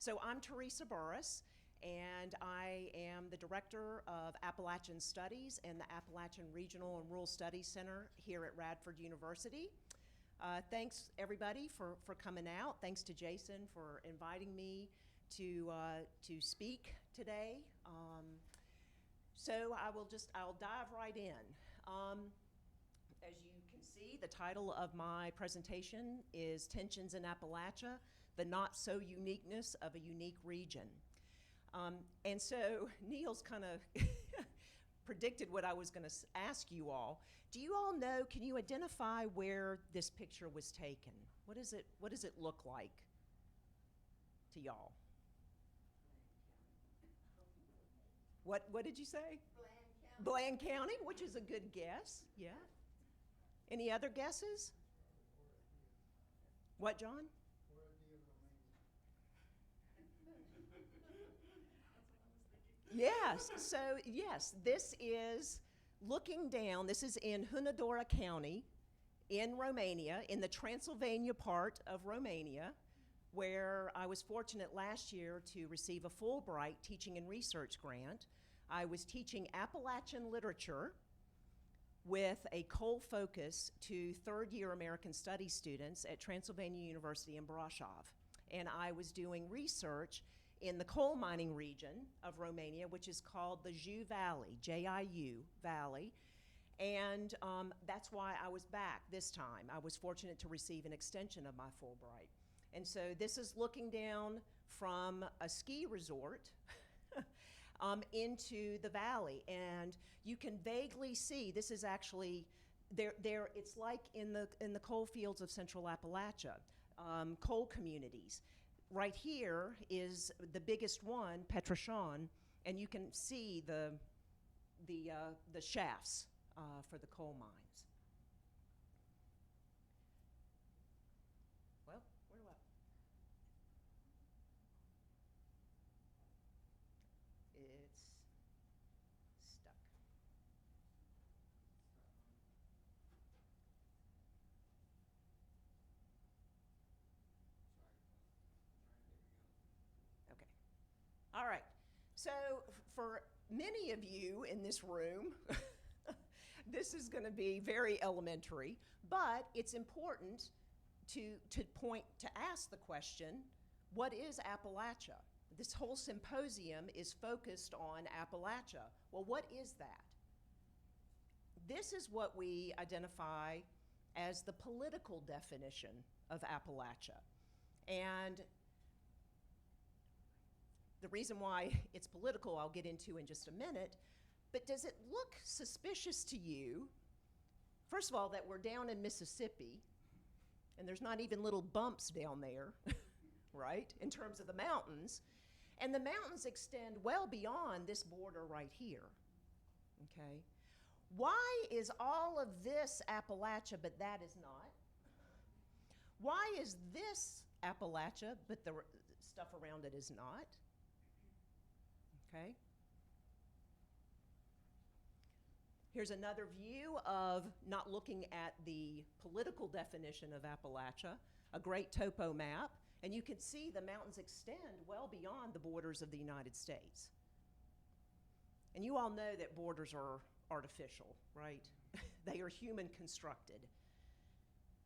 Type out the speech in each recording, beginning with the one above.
So I'm Theresa Burriss, and I am the Director of Appalachian Studies in the Appalachian Regional and Rural Studies Center here at Radford University. Thanks everybody for coming out. Thanks to Jason for inviting me to speak today. So I'll dive right in. As you can see, the title of my presentation is Tensions in Appalachia, the Not-So-Uniqueness of a Unique Region. And so Neil's kind of predicted what I was going to ask you all. Do you all know, can you identify where this picture was taken? What does it look like to y'all? What did you say? Bland County. Bland County, which is a good guess, yeah. Any other guesses? What, John? Yes, so yes, this is looking down. This is in Hunedoara County in Romania, in the Transylvania part of Romania, where I was fortunate last year to receive a Fulbright teaching and research grant. I was teaching Appalachian literature with a coal focus to third-year American Studies students at Transylvania University in Brașov. And I was doing research in the coal mining region of Romania, which is called the Jiu Valley, J-I-U Valley. And that's why I was back this time. I was fortunate to receive an extension of my Fulbright. And so this is looking down from a ski resort into the valley, and you can vaguely see, this is actually, it's like in the coal fields of central Appalachia, coal communities. Right here is the biggest one, Petroșan, and you can see the shafts for the coal mines. Well, where do I? It's stuck. Okay. All right. So for many of you in this room, this is going to be very elementary, but it's important to ask the question, what is Appalachia? This whole symposium is focused on Appalachia. Well, what is that? This is what we identify as the political definition of Appalachia. And the reason why it's political I'll get into in just a minute, but does it look suspicious to you, first of all, that we're down in Mississippi, and there's not even little bumps down there, right, in terms of the mountains, and the mountains extend well beyond this border right here, okay? Why is all of this Appalachia, but that is not? Why is this Appalachia, but the stuff around it is not? Okay? Here's another view of not looking at the political definition of Appalachia, a great topo map, and you can see the mountains extend well beyond the borders of the United States. And you all know that borders are artificial, right? They are human constructed.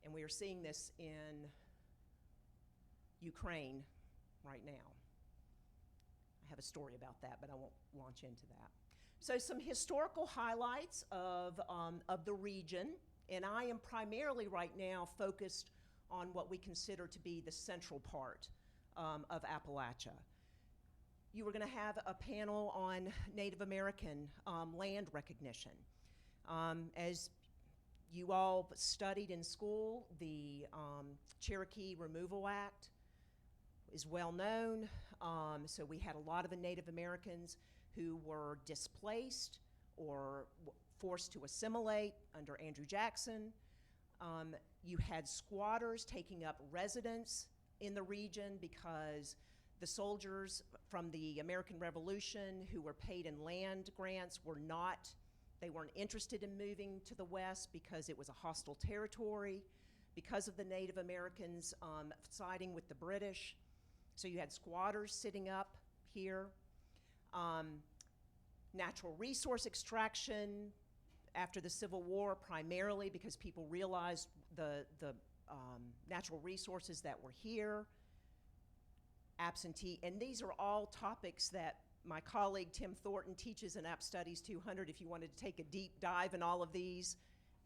And we are seeing this in Ukraine right now. I have a story about that, but I won't launch into that. So some historical highlights of the region, and I am primarily right now focused on what we consider to be the central part of Appalachia. You were going to have a panel on Native American land recognition. As you all studied in school, the Cherokee Removal Act is well known. So we had a lot of the Native Americans who were displaced or forced to assimilate under Andrew Jackson. You had squatters taking up residence in the region because the soldiers from the American Revolution who were paid in land grants they weren't interested in moving to the West because it was a hostile territory, because of the Native Americans siding with the British. So you had squatters sitting up here. Natural resource extraction after the Civil War, primarily because people realized the natural resources that were here. Absentee, and these are all topics that my colleague Tim Thornton teaches in App Studies 200. If you wanted to take a deep dive in all of these,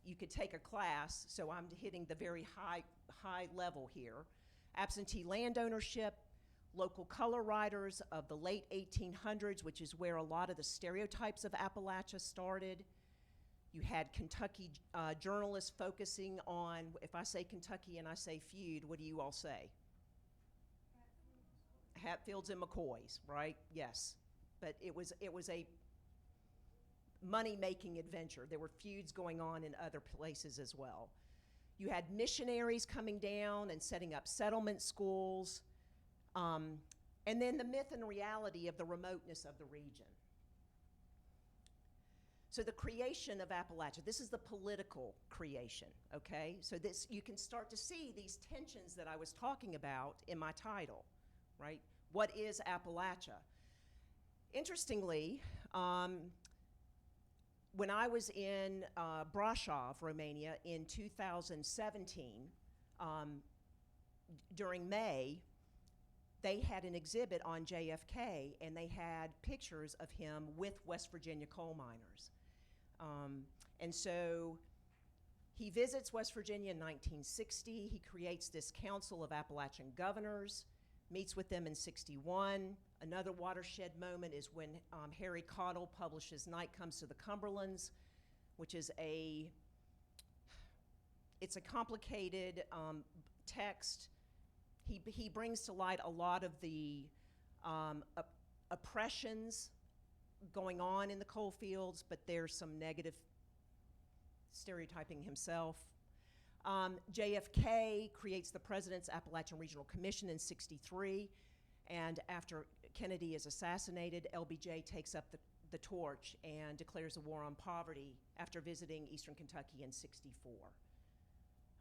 you could take a class, so I'm hitting the very high level here. Absentee land ownership, local color riders of the late 1800s, which is where a lot of the stereotypes of Appalachia started. You had Kentucky journalists focusing on, if I say Kentucky and I say feud, what do you all say? Hatfields and McCoys, right? Yes. But it was a money-making adventure. There were feuds going on in other places as well. You had missionaries coming down and setting up settlement schools, and then the myth and reality of the remoteness of the region. So the creation of Appalachia, this is the political creation, okay? So this, you can start to see these tensions that I was talking about in my title, right? What is Appalachia? Interestingly, when I was in Brașov, Romania in 2017, during May, they had an exhibit on JFK, and they had pictures of him with West Virginia coal miners. And so he visits West Virginia in 1960. He creates this Council of Appalachian Governors, meets with them in 61. Another watershed moment is when Harry Caudill publishes Night Comes to the Cumberlands, which is it's a complicated text. He brings to light a lot of the oppressions going on in the coal fields, but there's some negative stereotyping himself. JFK creates the President's Appalachian Regional Commission in '63, and after Kennedy is assassinated, LBJ takes up the torch and declares a war on poverty after visiting Eastern Kentucky in '64.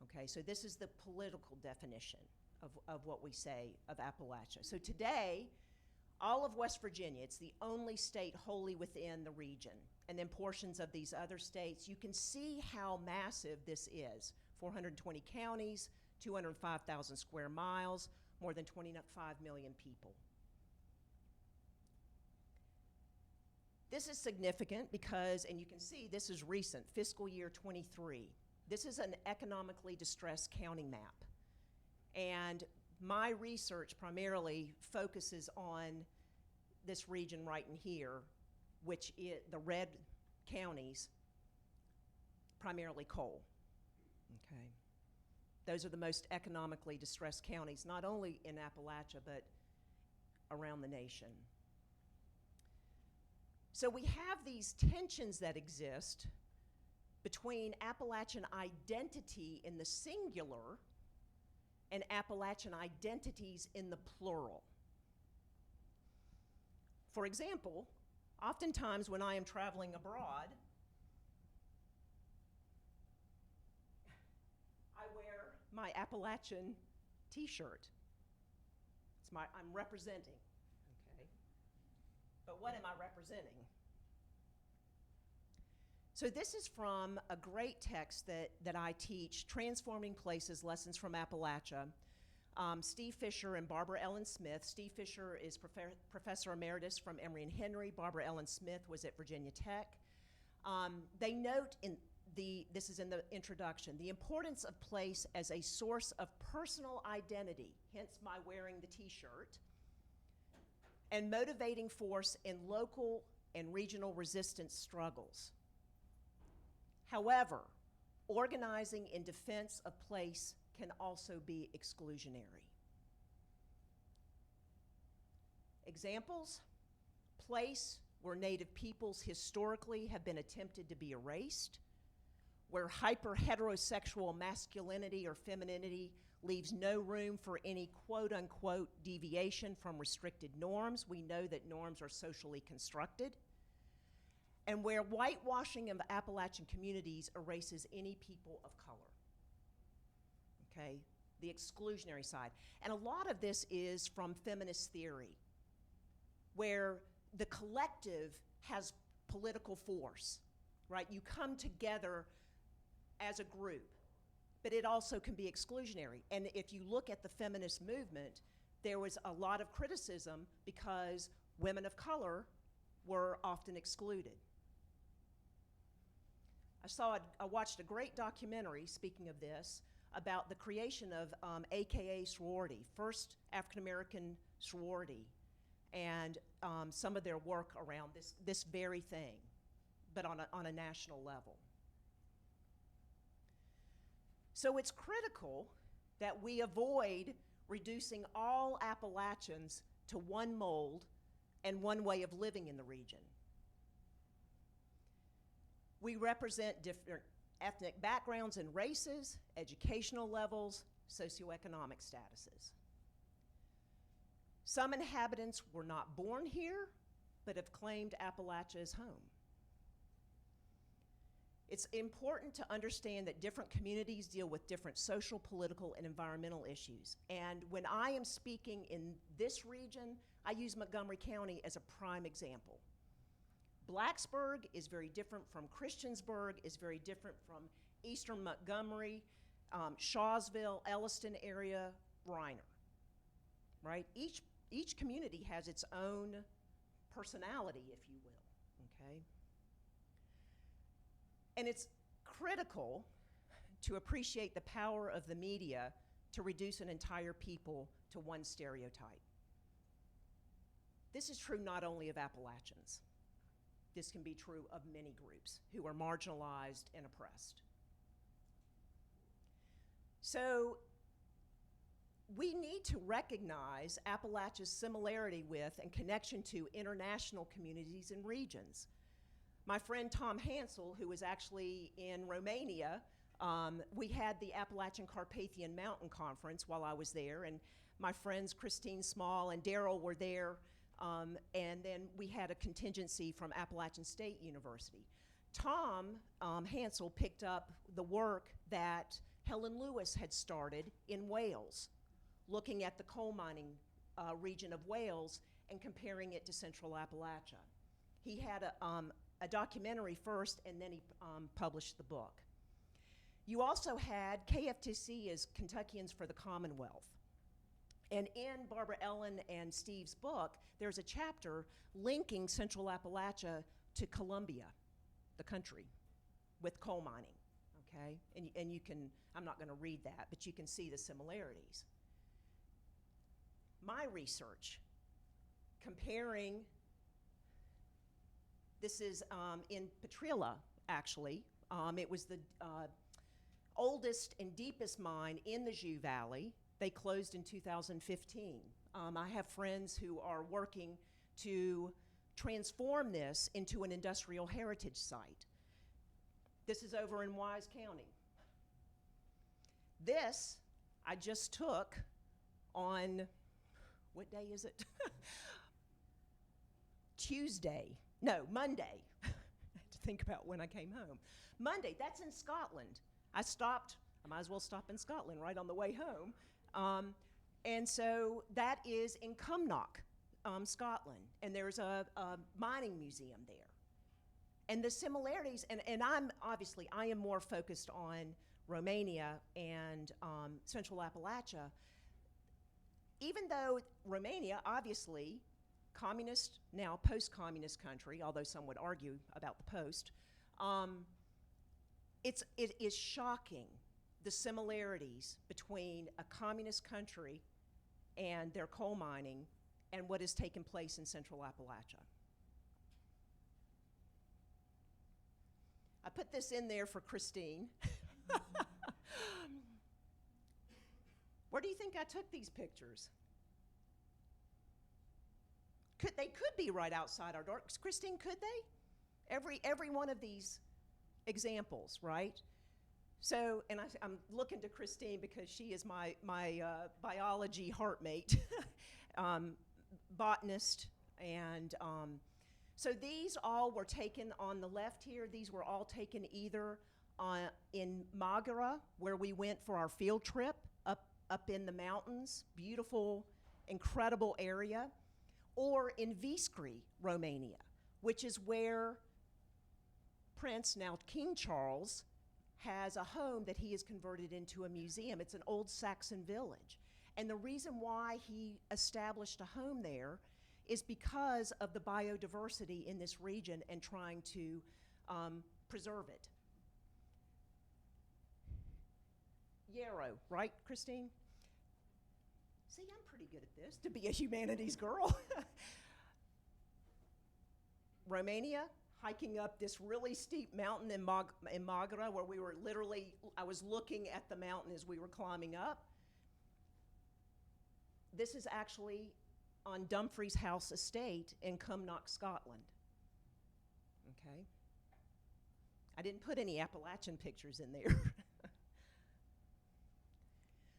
Okay, so this is the political definition of what we say of Appalachia. So today, all of West Virginia, it's the only state wholly within the region, and then portions of these other states. You can see how massive this is. 420 counties, 205,000 square miles, more than 25 million people. This is significant because, and you can see this is recent, fiscal year 23. This is an economically distressed county map. And my research primarily focuses on this region right in here, which is the red counties, primarily coal. Okay. Those are the most economically distressed counties, not only in Appalachia, but around the nation. So we have these tensions that exist between Appalachian identity in the singular and Appalachian identities in the plural. For example, oftentimes when I am traveling abroad, I wear my Appalachian t-shirt. I'm representing, okay? But what am I representing? So this is from a great text that I teach, Transforming Places, Lessons from Appalachia. Steve Fisher and Barbara Ellen Smith. Steve Fisher is Professor Emeritus from Emory and Henry. Barbara Ellen Smith was at Virginia Tech. They note this is in the introduction, the importance of place as a source of personal identity, hence my wearing the t-shirt, and motivating force in local and regional resistance struggles. However, organizing in defense of place can also be exclusionary. Examples: place where Native peoples historically have been attempted to be erased, where hyper-heterosexual masculinity or femininity leaves no room for any quote-unquote deviation from restricted norms. We know that norms are socially constructed. And where whitewashing of Appalachian communities erases any people of color. Okay? the exclusionary side. And a lot of this is from feminist theory, where the collective has political force, right? You come together as a group, but it also can be exclusionary. And if you look at the feminist movement, there was a lot of criticism because women of color were often excluded. I watched a great documentary, speaking of this, about the creation of AKA sorority, First African American Sorority, and some of their work around this very thing, but on a national level. So it's critical that we avoid reducing all Appalachians to one mold and one way of living in the region. We represent different ethnic backgrounds and races, educational levels, socioeconomic statuses. Some inhabitants were not born here, but have claimed Appalachia as home. It's important to understand that different communities deal with different social, political, and environmental issues. And when I am speaking in this region, I use Montgomery County as a prime example. Blacksburg is very different from Christiansburg, is very different from Eastern Montgomery, Shawsville, Elliston area, Reiner, right? Each community has its own personality, if you will, okay? And it's critical to appreciate the power of the media to reduce an entire people to one stereotype. This is true not only of Appalachians. This can be true of many groups who are marginalized and oppressed. So we need to recognize Appalachia's similarity with and connection to international communities and regions. My friend Tom Hansel, who was actually in Romania, we had the Appalachian Carpathian Mountain Conference while I was there, and my friends Christine Small and Daryl were there, and then we had a contingency from Appalachian State University. Tom Hansel picked up the work that Helen Lewis had started in Wales, looking at the coal mining region of Wales and comparing it to Central Appalachia. He had a documentary first, and then he published the book. You also had KFTC as Kentuckians for the Commonwealth. And in Barbara Ellen and Steve's book, there's a chapter linking Central Appalachia to Columbia, the country, with coal mining, okay? And you can, I'm not gonna read that, but you can see the similarities. My research, comparing, this is in Petrilla, actually. It was the oldest and deepest mine in the Joux Valley. They closed in 2015. I have friends who are working to transform this into an industrial heritage site. This is over in Wise County. This I just took on, what day is it? Monday. I had to think about when I came home. Monday, that's in Scotland. I might as well stop in Scotland right on the way home. And so that is in Cumnock, Scotland, and there's a mining museum there. And the similarities, and I am more focused on Romania and Central Appalachia. Even though Romania, obviously, communist, now post-communist country, although some would argue about the post, it is shocking the similarities between a communist country and their coal mining and what has taken place in Central Appalachia. I put this in there for Christine. Where do you think I took these pictures? They could be right outside our door. Christine, could they? Every one of these examples, right? So, and I'm looking to Christine because she is my biology heartmate, botanist, and so these all were taken on the left here. These were all taken either in Magara, where we went for our field trip up up in the mountains, beautiful, incredible area, or in Viskri, Romania, which is where Prince, now King Charles, has a home that he has converted into a museum. It's an old Saxon village. And the reason why he established a home there is because of the biodiversity in this region and trying to preserve it. Yarrow, right, Christine? See, I'm pretty good at this, to be a humanities girl. Romania, hiking up this really steep mountain in Magra, where we were literally, I was looking at the mountain as we were climbing up. This is actually on Dumfries House Estate in Cumnock, Scotland. Okay? I didn't put any Appalachian pictures in there.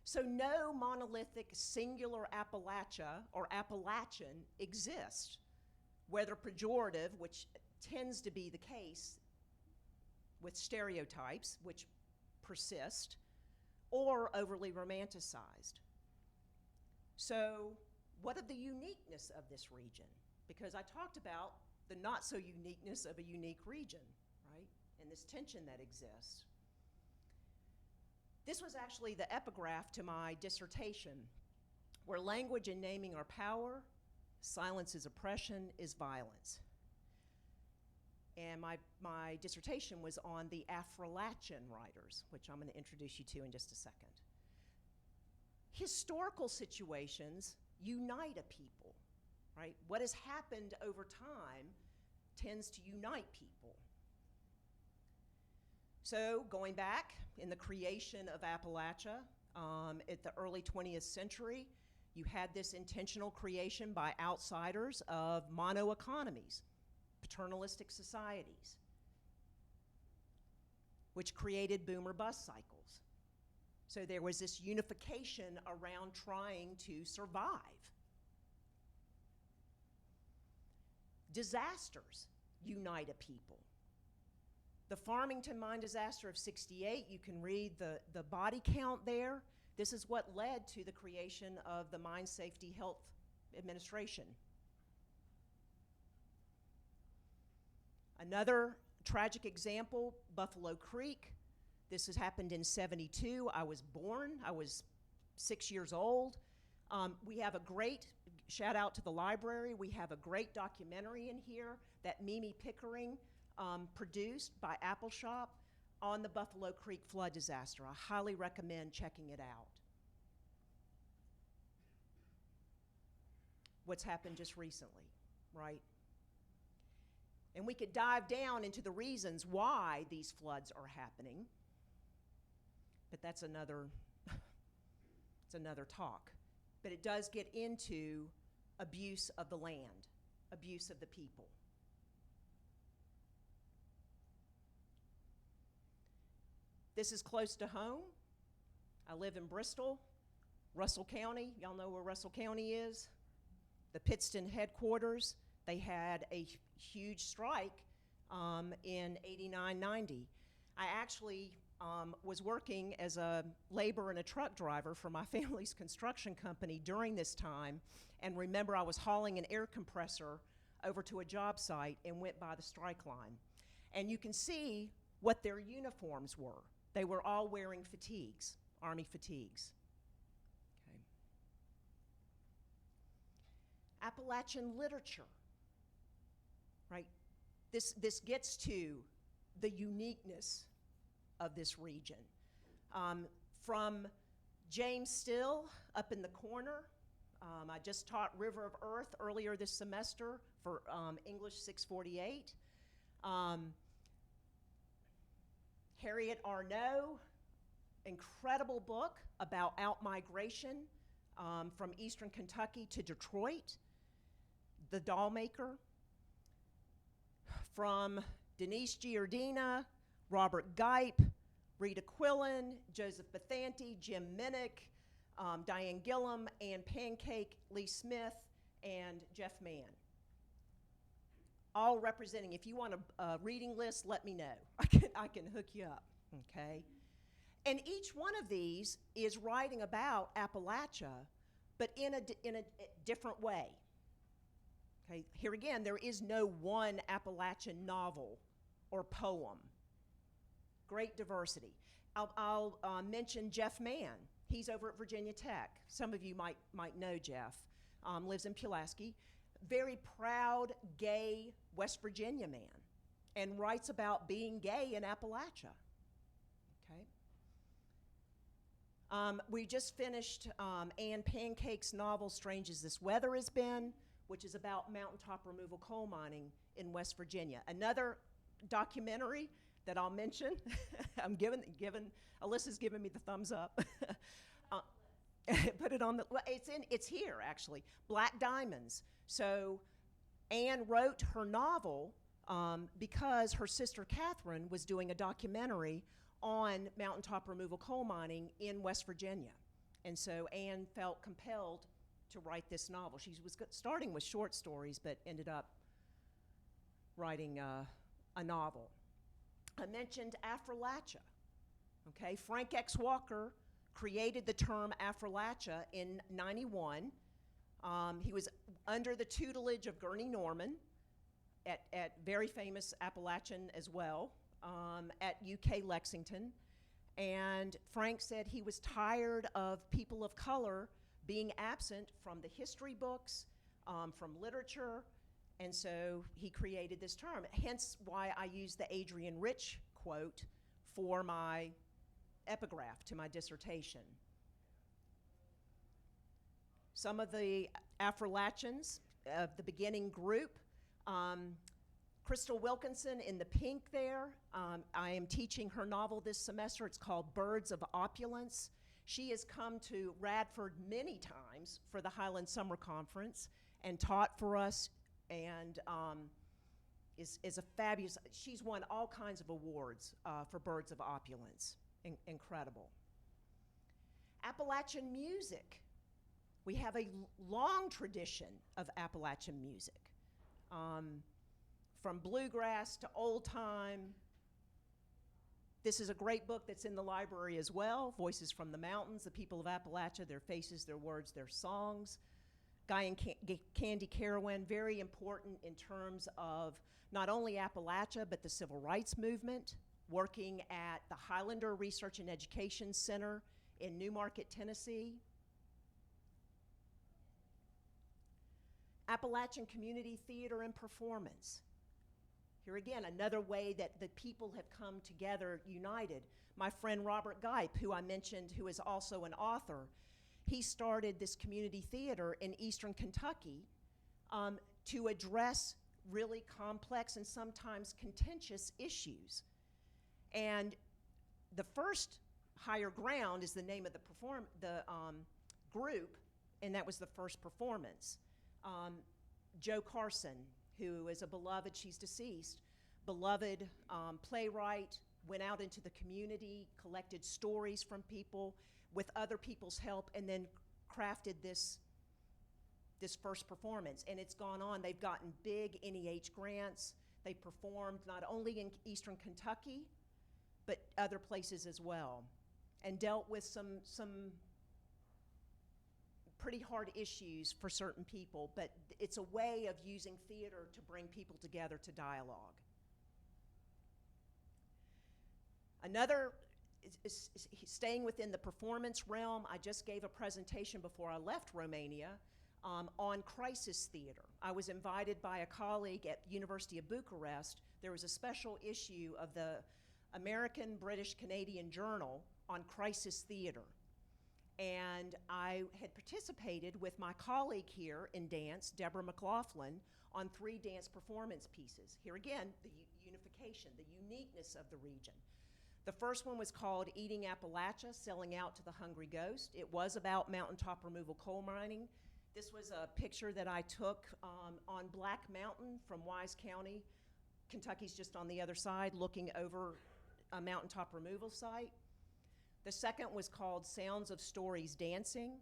So no monolithic singular Appalachia or Appalachian exists, whether pejorative, which tends to be the case with stereotypes, which persist, or overly romanticized. So what of the uniqueness of this region? Because I talked about the not-so-uniqueness of a unique region, right? And this tension that exists. This was actually the epigraph to my dissertation, where language and naming are power, silence is oppression, is violence. And my dissertation was on the Appalachian writers, which I'm going to introduce you to in just a second. Historical situations unite a people, right? What has happened over time tends to unite people. So going back in the creation of Appalachia at the early 20th century, you had this intentional creation by outsiders of mono-economies, paternalistic societies, which created boom or bust cycles. So there was this unification around trying to survive. Disasters unite a people. The Farmington mine disaster of '68, you can read the body count there. This is what led to the creation of the Mine Safety Health Administration. Another tragic example, Buffalo Creek. This has happened in '72. I was born. I was 6 years old. We have a great, shout out to the library, we have a great documentary in here that Mimi Pickering produced by Appalachia on the Buffalo Creek flood disaster. I highly recommend checking it out. What's happened just recently, right? And we could dive down into the reasons why these floods are happening, but that's another, it's another talk. But it does get into abuse of the land, abuse of the people. This is close to home. I live in Bristol, Russell County. Y'all know where Russell County is? The Pittston headquarters. They had a huge strike in '89-90. I actually was working as a labor and a truck driver for my family's construction company during this time, and remember I was hauling an air compressor over to a job site and went by the strike line. And you can see what their uniforms were. They were all wearing fatigues, Army fatigues. Okay. Appalachian literature, right? This gets to the uniqueness of this region. From James Still up in the corner, I just taught River of Earth earlier this semester for English 648. Harriet Arnault, incredible book about out-migration from eastern Kentucky to Detroit. The Doll Maker. From Denise Giardina, Robert Gipe, Rita Quillen, Joseph Bethanti, Jim Minnick, Diane Gillum, Ann Pancake, Lee Smith, and Jeff Mann. All representing, if you want a reading list, let me know. I can hook you up, okay? And each one of these is writing about Appalachia, but in a different way. Okay, here again, there is no one Appalachian novel or poem. Great diversity. I'll mention Jeff Mann. He's over at Virginia Tech. Some of you might know Jeff. Lives in Pulaski. Very proud, gay West Virginia man, and writes about being gay in Appalachia. Okay. We just finished Anne Pancake's novel, Strange as This Weather Has Been, which is about mountaintop removal coal mining in West Virginia. Another documentary that I'll mention, Alyssa's giving me the thumbs up. Put it on the, well, it's here actually, Black Diamonds. So Anne wrote her novel because her sister Catherine was doing a documentary on mountaintop removal coal mining in West Virginia. And so Anne felt compelled to write this novel. She was starting with short stories, but ended up writing a novel. I mentioned Appalachia. Okay, Frank X. Walker created the term Appalachia in '91. He was under the tutelage of Gurney Norman at very famous Appalachian as well, at UK Lexington. And Frank said he was tired of people of color being absent from the history books, from literature, and so he created this term. Hence why I use the Adrienne Rich quote for my epigraph to my dissertation. Some of the Appalachians of the beginning group, Crystal Wilkinson in the pink there. I am teaching her novel this semester. It's called Birds of Opulence. She has come to Radford many times for the Highland Summer Conference and taught for us, and is a fabulous, she's won all kinds of awards for Birds of Opulence. Incredible. Appalachian music. We have a long tradition of Appalachian music. From bluegrass to old time. This is a great book that's in the library as well, Voices from the Mountains, The People of Appalachia, Their Faces, Their Words, Their Songs. Guy and Candy Carowin, very important in terms of not only Appalachia, but the civil rights movement, working at the Highlander Research and Education Center in Newmarket, Tennessee. Appalachian Community Theater and Performance. Here again, another way that the people have come together united. My friend Robert Geip, who I mentioned, who is also an author, he started this community theater in Eastern Kentucky to address really complex and sometimes contentious issues. And the first Higher Ground is the name of the group, and that was the first performance. Jo Carson, who is a beloved, she's deceased, beloved playwright, went out into the community, collected stories from people with other people's help, and then crafted this first performance. And it's gone on. They've gotten big NEH grants. They performed not only in Eastern Kentucky, but other places as well, and dealt with some pretty hard issues for certain people, but it's a way of using theater to bring people together to dialogue. Another, staying within the performance realm, I just gave a presentation before I left Romania on crisis theater. I was invited by a colleague at University of Bucharest. There was a special issue of the American, British, Canadian Journal on crisis theater. And I had participated with my colleague here in dance, Deborah McLaughlin, on 3 dance performance pieces. Here again, the unification, the uniqueness of the region. The first one was called Eating Appalachia, Selling Out to the Hungry Ghost. It was about mountaintop removal coal mining. This was a picture that I took on Black Mountain from Wise County. Kentucky's just on the other side, looking over a mountaintop removal site. The second was called Sounds of Stories Dancing.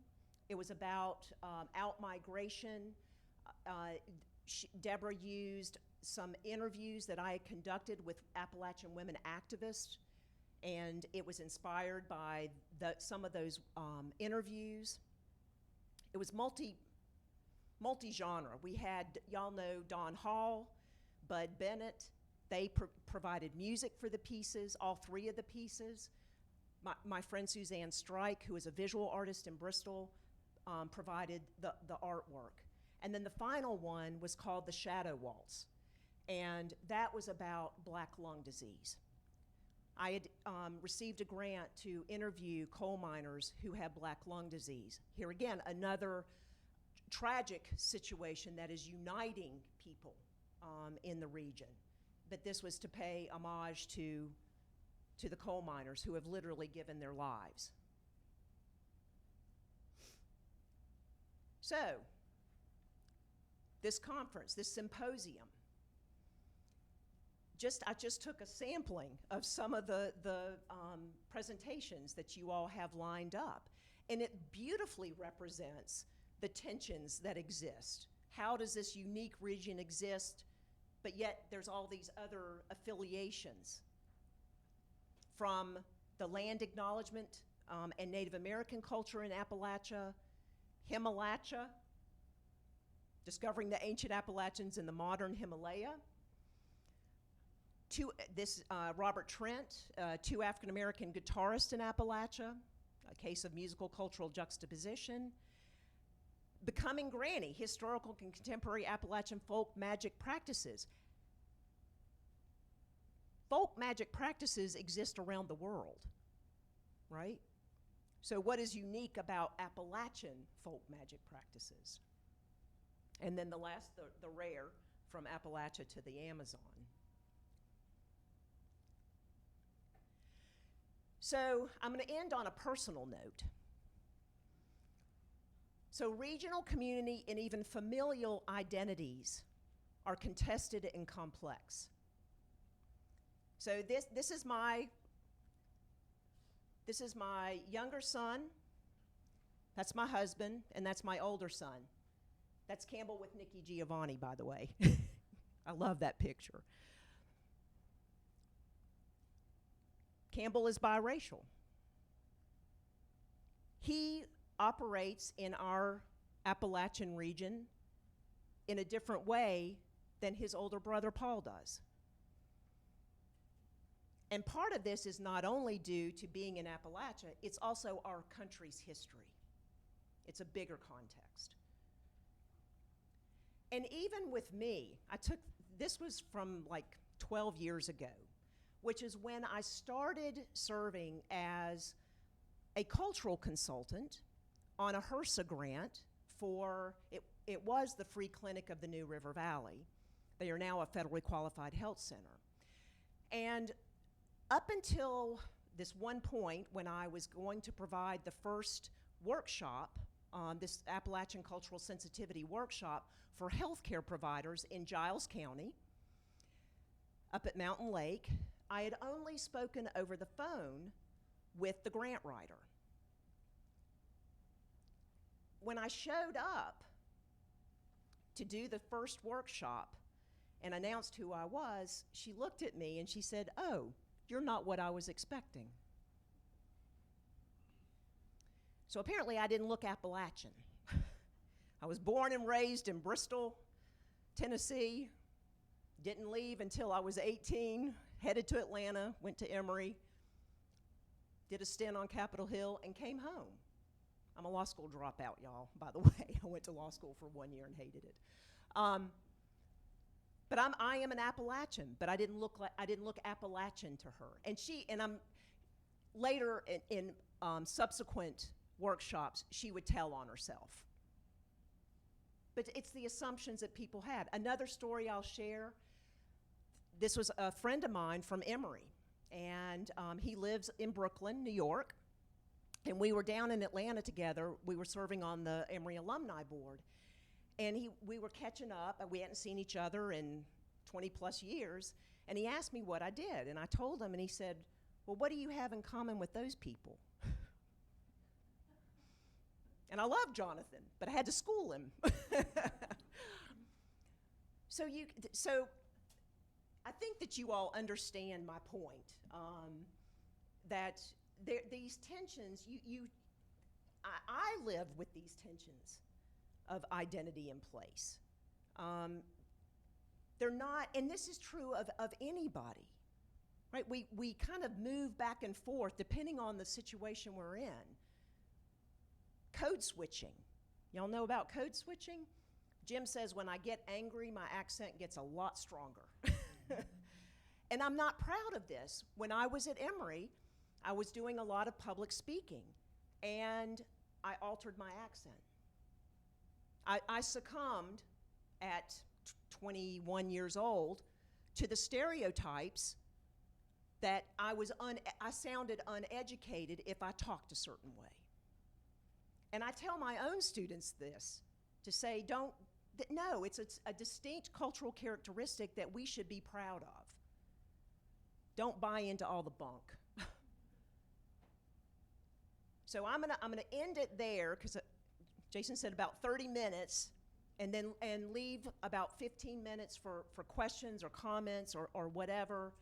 It was about out-migration. Deborah used some interviews that I had conducted with Appalachian women activists And it was inspired by some of those interviews. It was multi-genre. We had, y'all know Don Hall, Bud Bennett. They provided music for the pieces, all three of the pieces. My friend Suzanne Strike, who is a visual artist in Bristol, provided the artwork. And then the final one was called the Shadow Waltz. And that was about black lung disease. I had received a grant to interview coal miners who have black lung disease. Here again, another tragic situation that is uniting people in the region. But this was to pay homage to the coal miners who have literally given their lives. So, this conference, this symposium, I just took a sampling of some of the presentations that you all have lined up, and it beautifully represents the tensions that exist. How does this unique region exist, but yet there's all these other affiliations, from the land acknowledgement and Native American culture in Appalachia, Himalachia, discovering the ancient Appalachians in the modern Himalaya, Robert Trent, two African-American guitarists in Appalachia, a case of musical cultural juxtaposition, Becoming Granny, historical and contemporary Appalachian folk magic practices. Folk magic practices exist around the world, right? So what is unique about Appalachian folk magic practices? And then the last, the rare, from Appalachia to the Amazon. So I'm going to end on a personal note. So regional, community, and even familial identities are contested and complex. So this is my younger son, that's my husband, and that's my older son. That's Campbell with Nikki Giovanni, by the way. I love that picture. Campbell is biracial. He operates in our Appalachian region in a different way than his older brother Paul does. And part of this is not only due to being in Appalachia, it's also our country's history. It's a bigger context. And even with me, this was from like 12 years ago, which is when I started serving as a cultural consultant on a HRSA grant for, it was the Free Clinic of the New River Valley. They are now a federally qualified health center. And up until this one point when I was going to provide the first workshop, this Appalachian Cultural Sensitivity workshop for healthcare providers in Giles County, up at Mountain Lake, I had only spoken over the phone with the grant writer. When I showed up to do the first workshop and announced who I was, she looked at me and she said, "Oh, you're not what I was expecting." So apparently I didn't look Appalachian. I was born and raised in Bristol, Tennessee, didn't leave until I was 18, headed to Atlanta, went to Emory, did a stint on Capitol Hill, and came home. I'm a law school dropout, y'all, by the way. I went to law school for 1 year and hated it. But I am an Appalachian, but I didn't look Appalachian to her. And I'm later in subsequent workshops, she would tell on herself. But it's the assumptions that people have. Another story I'll share, this was a friend of mine from Emory, and he lives in Brooklyn, New York, and we were down in Atlanta together. We were serving on the Emory Alumni Board, and we were catching up, and we hadn't seen each other in 20 plus years, and he asked me what I did, and I told him, and he said, "Well, what do you have in common with those people?" And I love Jonathan, but I had to school him. So I think that you all understand my point. that these tensions, I live with these tensions of identity in place. They're not, and this is true of anybody, right? We kind of move back and forth depending on the situation we're in. Code switching. Y'all know about code switching? Jim says when I get angry, my accent gets a lot stronger. And I'm not proud of this. When I was at Emory, I was doing a lot of public speaking, and I altered my accent. I succumbed at 21 years old to the stereotypes that I sounded uneducated if I talked a certain way. And I tell my own students this, to say, no, it's a distinct cultural characteristic that we should be proud of. Don't buy into all the bunk. So I'm gonna end it there, because Jason said about 30 minutes, and leave about 15 minutes for questions or comments or whatever,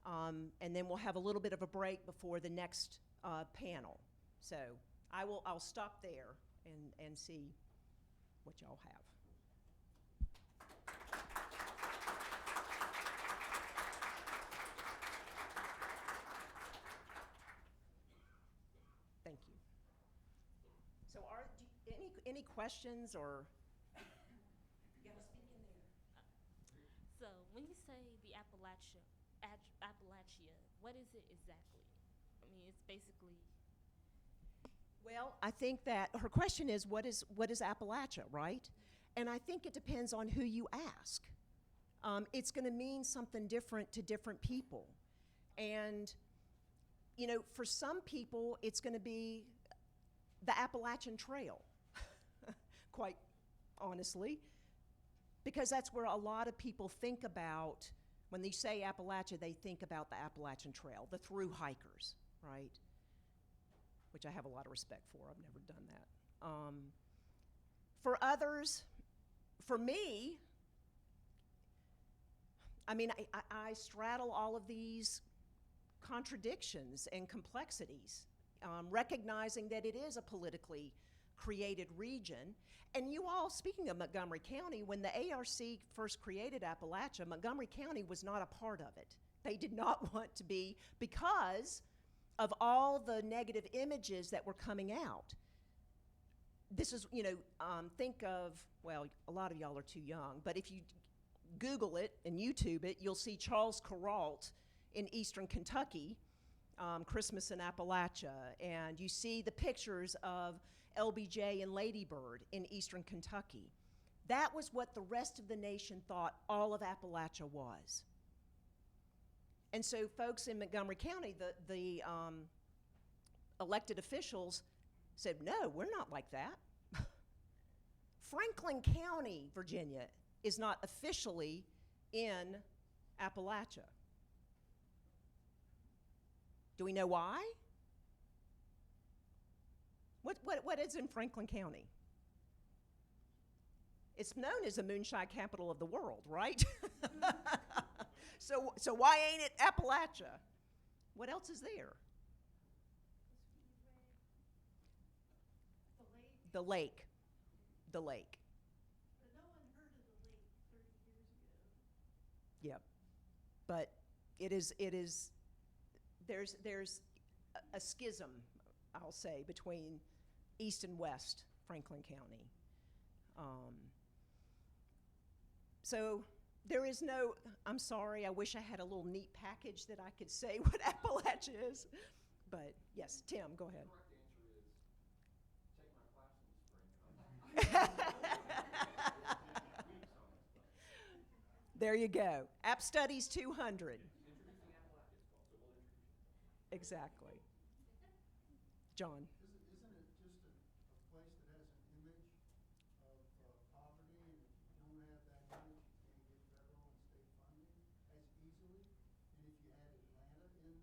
and then we'll have a little bit of a break before the next panel. So I'll stop there and see what y'all have. Thank you. So any questions or? You gotta speak in there. So when you say the Appalachia, what is it exactly? I mean, it's basically. Well, I think that her question is, what is Appalachia, right? And I think it depends on who you ask. It's going to mean something different to different people. And, you know, for some people, it's going to be the Appalachian Trail, quite honestly, because that's where a lot of people think about. When they say Appalachia, they think about the Appalachian Trail, the through hikers, right? Which I have a lot of respect for. I've never done that. For others, for me, I mean, I straddle all of these contradictions and complexities, recognizing that it is a politically created region. And you all, speaking of Montgomery County, when the ARC first created Appalachia, Montgomery County was not a part of it. They did not want to be, because of all the negative images that were coming out. This is, you know, think of, well, a lot of y'all are too young, but if you Google it and YouTube it, you'll see Charles Kuralt in eastern Kentucky, Christmas in Appalachia, and you see the pictures of LBJ and Lady Bird in eastern Kentucky. That was what the rest of the nation thought all of Appalachia was. And so folks in Montgomery County, the elected officials said, no, we're not like that. Franklin County, Virginia, is not officially in Appalachia. Do we know why? What is in Franklin County? It's known as the moonshine capital of the world, right? So why ain't it Appalachia? What else is there? The lake. The lake. But no one heard of the lake 30 years ago. Yep. But there's a schism, I'll say, between East and West Franklin County. So there is no, I'm sorry, I wish I had a little neat package that I could say what Appalachia is. But yes, Tim, go ahead. The correct answer is take my class in the spring. There you go. App Studies 200. Introducing Appalachia, it's called, so we'll introduce you. Exactly. John. Isn't it just a place that has an image of poverty, and if you don't have that image, you can't get federal and state funding as easily? And if you had Atlanta in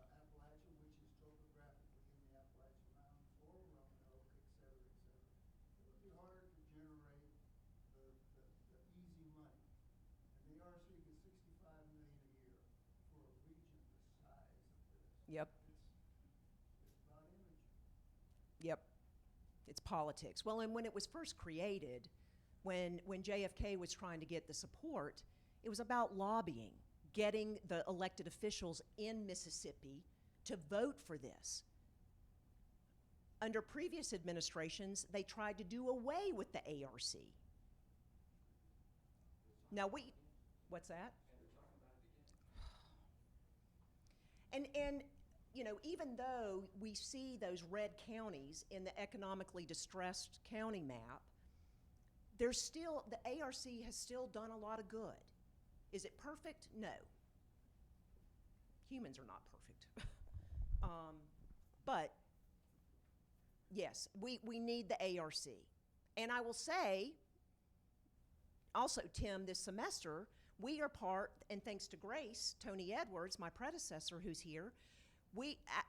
Appalachia, which is topographically in the Appalachian Mountains or Roanoke, et cetera, it would be harder to generate the easy money. And the ARC gets $65 million a year for a region the size of this. Yep. It's about image. Yep. It's politics. Well, and when it was first created, when JFK was trying to get the support, it was about lobbying, getting the elected officials in Mississippi to vote for this. Under previous administrations, they tried to do away with the ARC. Now what's that? And you know, even though we see those red counties in the economically distressed county map, there's still, the ARC has still done a lot of good. Is it perfect? No. Humans are not perfect. But yes, we need the ARC. And I will say, also, Tim, this semester, we are part, and thanks to Grace, Tony Edwards, my predecessor who's here,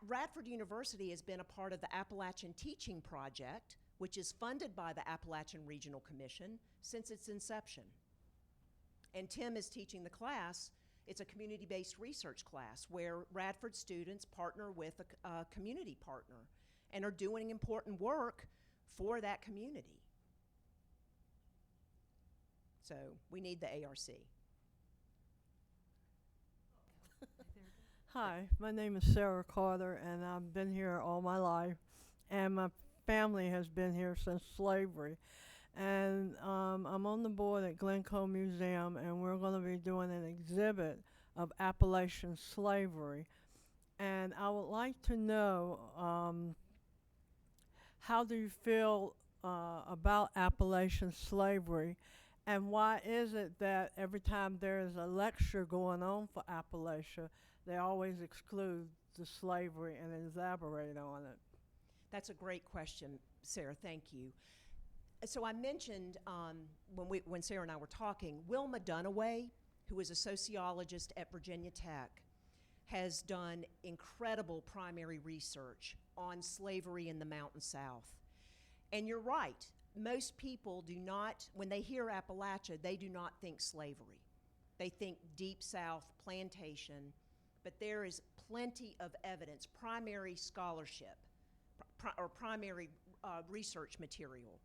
Radford University has been a part of the Appalachian Teaching Project, which is funded by the Appalachian Regional Commission since its inception. And Tim is teaching the class. It's a community-based research class where Radford students partner with a community partner and are doing important work for that community. So we need the ARC. Hi, my name is Sarah Carter, and I've been here all my life, and my family has been here since slavery. And I'm on the board at Glencoe Museum, and we're going to be doing an exhibit of Appalachian slavery. And I would like to know, how do you feel about Appalachian slavery, and why is it that every time there is a lecture going on for Appalachia, they always exclude the slavery and elaborate on it? That's a great question, Sarah. Thank you. So I mentioned when Sarah and I were talking, Wilma Dunaway, who is a sociologist at Virginia Tech, has done incredible primary research on slavery in the Mountain South. And you're right, most people do not, when they hear Appalachia, they do not think slavery. They think Deep South, plantation, but there is plenty of evidence, primary scholarship, or primary research material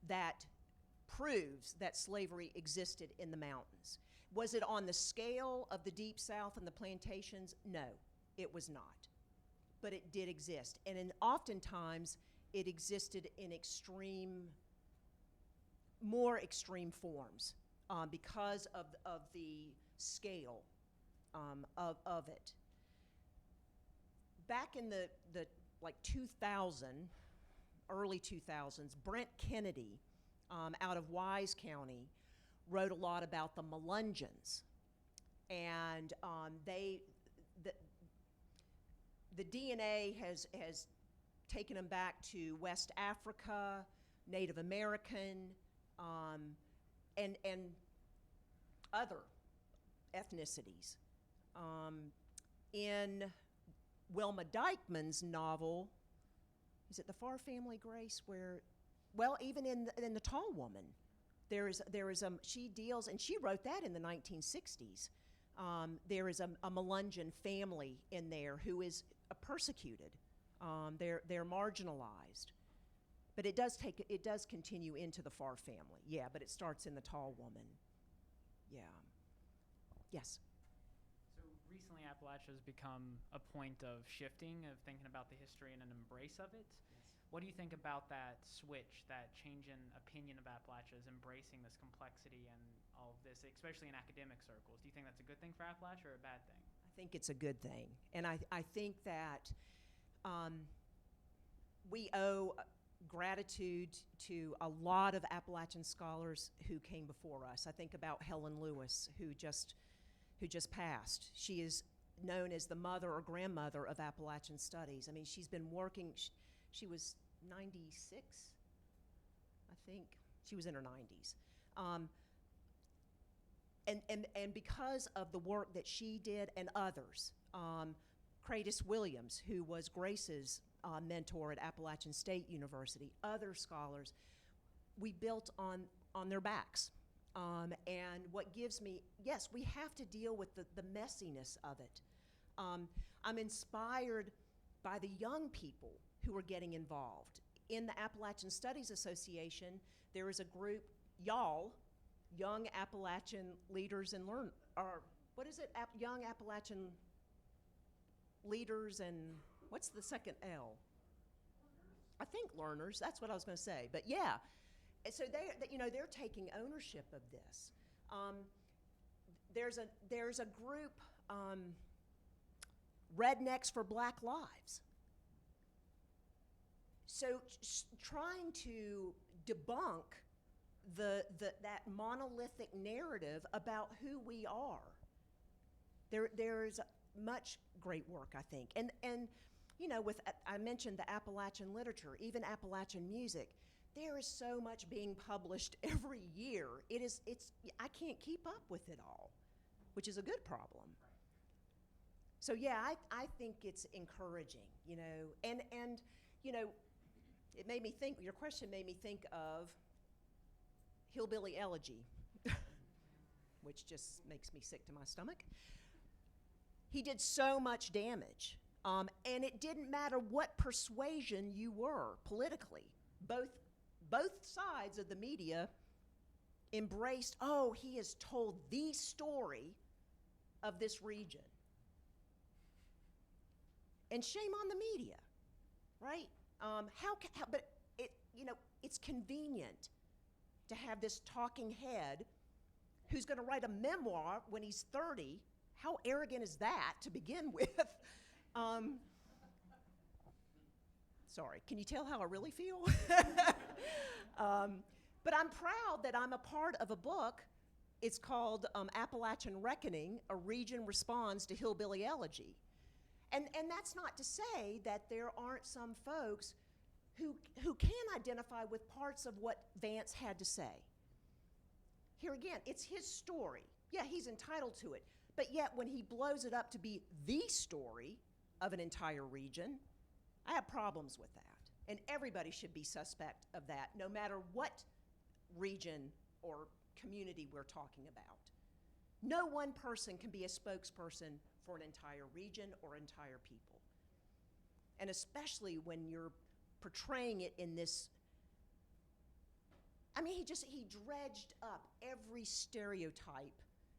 that proves that slavery existed in the mountains. Was it on the scale of the Deep South and the plantations? No, it was not. But it did exist. And oftentimes, it existed in more extreme forms because of the scale of it. Back in the like 2000, early 2000s, Brent Kennedy out of Wise County wrote a lot about the Melungeons. And the DNA has taken them back to West Africa, Native American, and other ethnicities. In Wilma Dykeman's novel, is it The Far Family, Grace, where, well, even in The Tall Woman, she deals, and she wrote that in the 1960s. There is a Melungeon family in there who is persecuted. They're marginalized. But it does continue into the Far Family, yeah, but it starts in The Tall Woman. Yeah. Yes? So recently Appalachia has become a point of shifting, of thinking about the history and an embrace of it. Yes. What do you think about that switch, that change in opinion of Appalachia, is embracing this complexity and all of this, especially in academic circles? Do you think that's a good thing for Appalachia or a bad thing? I think it's a good thing. And I think that we owe gratitude to a lot of Appalachian scholars who came before us. I think about Helen Lewis, who just passed. She is known as the mother or grandmother of Appalachian studies. I mean, she's been working, she was 96, I think. She was in her 90s. And because of the work that she did and others, Cradis Williams, who was Grace's mentor at Appalachian State University, other scholars, we built on their backs. And what gives me, yes, we have to deal with the messiness of it. I'm inspired by the young people who are getting involved. In the Appalachian Studies Association, there is a group, y'all, Young Appalachian Leaders and Learn, or what is it? Young Appalachian Leaders and, what's the second L? I think learners, that's what I was gonna say, but yeah. And so they're taking ownership of this. There's a group, Rednecks for Black Lives. So trying to debunk that monolithic narrative about who we are. There's much great work, I think. And I mentioned the Appalachian literature, even Appalachian music. There is so much being published every year. I can't keep up with it all, which is a good problem. So yeah, I think it's encouraging, and it made me think, your question made me think of Hillbilly Elegy, which just makes me sick to my stomach. He did so much damage, and it didn't matter what persuasion you were politically. Both sides of the media embraced, he has told the story of this region. And shame on the media, right? But it's convenient to have this talking head who's going to write a memoir when he's 30. How arrogant is that to begin with? Sorry, can you tell how I really feel? But I'm proud that I'm a part of a book. It's called Appalachian Reckoning, A Region Responds to Hillbilly Elegy. And that's not to say that there aren't some folks who can identify with parts of what Vance had to say. Here again, it's his story. Yeah, he's entitled to it. But yet when he blows it up to be the story of an entire region, I have problems with that. And everybody should be suspect of that, no matter what region or community we're talking about. No one person can be a spokesperson for an entire region or entire people. And especially when you're portraying it in this, he dredged up every stereotype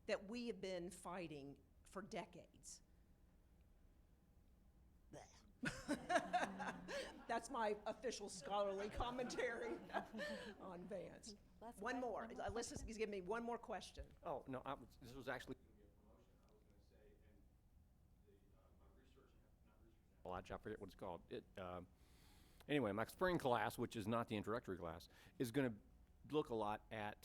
that we have been fighting for decades. That's my official scholarly commentary on Vance. One more. Alyssa's giving me one more question. Oh, no, this was actually my research, I forget what it's called. Anyway, my spring class, which is not the introductory class, is going to look a lot at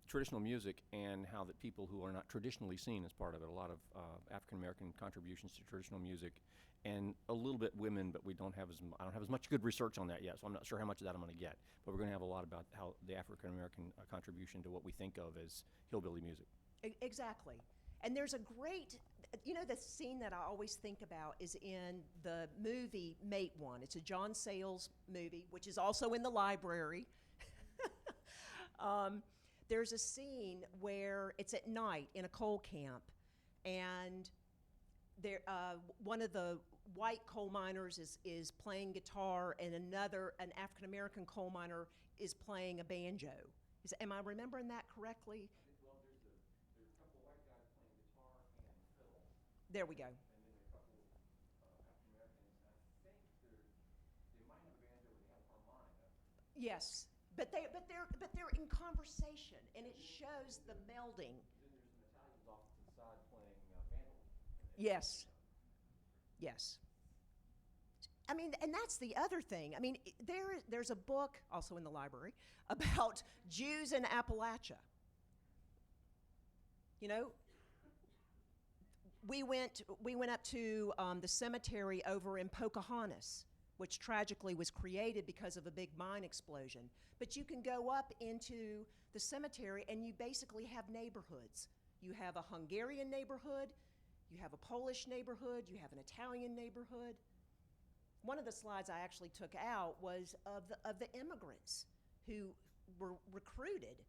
traditional music and how that people who are not traditionally seen as part of it, a lot of African-American contributions to traditional music, and a little bit women, but I don't have as much good research on that yet, so I'm not sure how much of that I'm going to get. But we're going to have a lot about how the African-American contribution to what we think of as hillbilly music. Exactly. And there's a great, the scene that I always think about is in the movie Mate One. It's a John Sayles movie, which is also in the library. There's a scene where it's at night in a coal camp, and one of the white coal miners is playing guitar, and an African-American coal miner is playing a banjo. Am I remembering that correctly? Well, there's a couple of white guys playing guitar and fiddle. There we go. And then a couple of African-Americans, and I think they might have a banjo, but they have a harmonica. Yes, but they're in conversation, and it shows the melding. Then there's some Italians off to the side playing mandolin. Yes. Yes. And that's the other thing. There's a book, also in the library, about Jews in Appalachia. We went up to the cemetery over in Pocahontas, which tragically was created because of a big mine explosion. But you can go up into the cemetery and you basically have neighborhoods. You have a Hungarian neighborhood, you have a Polish neighborhood, you have an Italian neighborhood. One of the slides I actually took out was of the immigrants who were recruited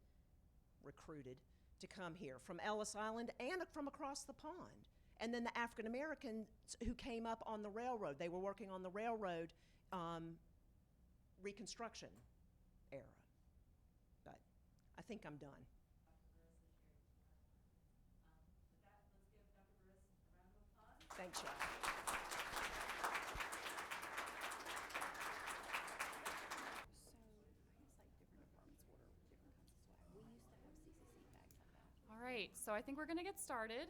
to come here from Ellis Island and from across the pond. and then the African Americans who came up on the railroad. They were working on the railroad Reconstruction era. But I think I'm done. Thanks, y'all. All right, so I think we're going to get started.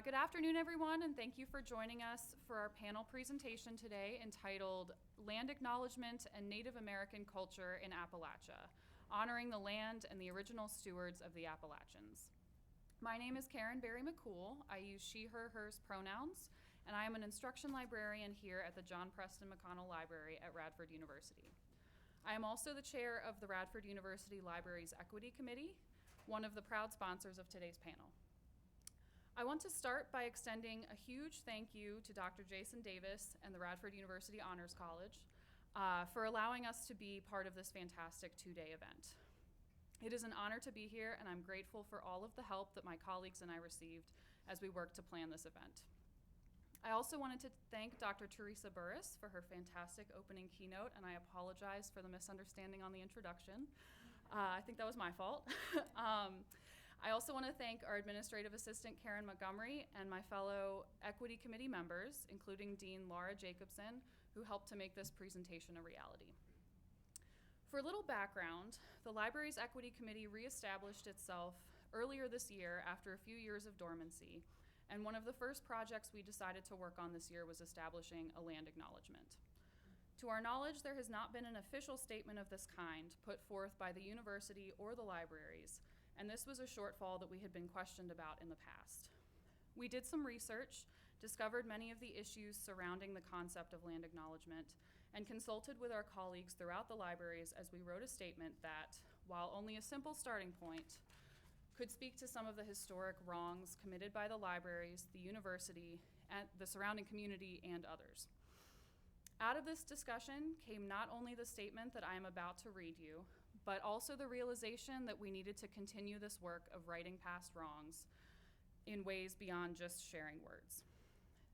Good afternoon, everyone, and thank you for joining us for our panel presentation today entitled Land Acknowledgement and Native American Culture in Appalachia, Honoring the Land and the Original Stewards of the Appalachians. My name is Karen Barry McCool. I use she, her, hers pronouns, and I am an instruction librarian here at the John Preston McConnell Library at Radford University. I am also the chair of the Radford University Libraries Equity Committee, one of the proud sponsors of today's panel. I want to start by extending a huge thank you to Dr. Jason Davis and the Radford University Honors College for allowing us to be part of this fantastic two-day event. It is an honor to be here, and I'm grateful for all of the help that my colleagues and I received as we worked to plan this event. I also wanted to thank Dr. Theresa Burriss for her fantastic opening keynote, and I apologize for the misunderstanding on the introduction. I think that was my fault. I also want to thank our administrative assistant, Karen Montgomery, and my fellow equity committee members, including Dean Laura Jacobson, who helped to make this presentation a reality. For a little background, the library's equity committee reestablished itself earlier this year after a few years of dormancy, and one of the first projects we decided to work on this year was establishing a land acknowledgement. To our knowledge, there has not been an official statement of this kind put forth by the university or the libraries, and this was a shortfall that we had been questioned about in the past. We did some research, discovered many of the issues surrounding the concept of land acknowledgement, and consulted with our colleagues throughout the libraries as we wrote a statement that, while only a simple starting point, could speak to some of the historic wrongs committed by the libraries, the university, and the surrounding community, and others. Out of this discussion came not only the statement that I am about to read you, but also the realization that we needed to continue this work of righting past wrongs in ways beyond just sharing words.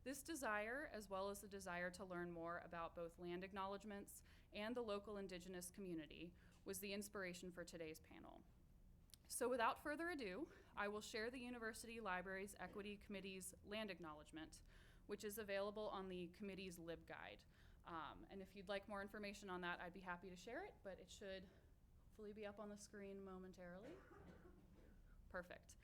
This desire, as well as the desire to learn more about both land acknowledgements and the local indigenous community, was the inspiration for today's panel. So without further ado, I will share the University Libraries Equity Committee's land acknowledgement, which is available on the committee's LibGuide. And if you'd like more information on that, I'd be happy to share it, but it should hopefully be up on the screen momentarily. Perfect.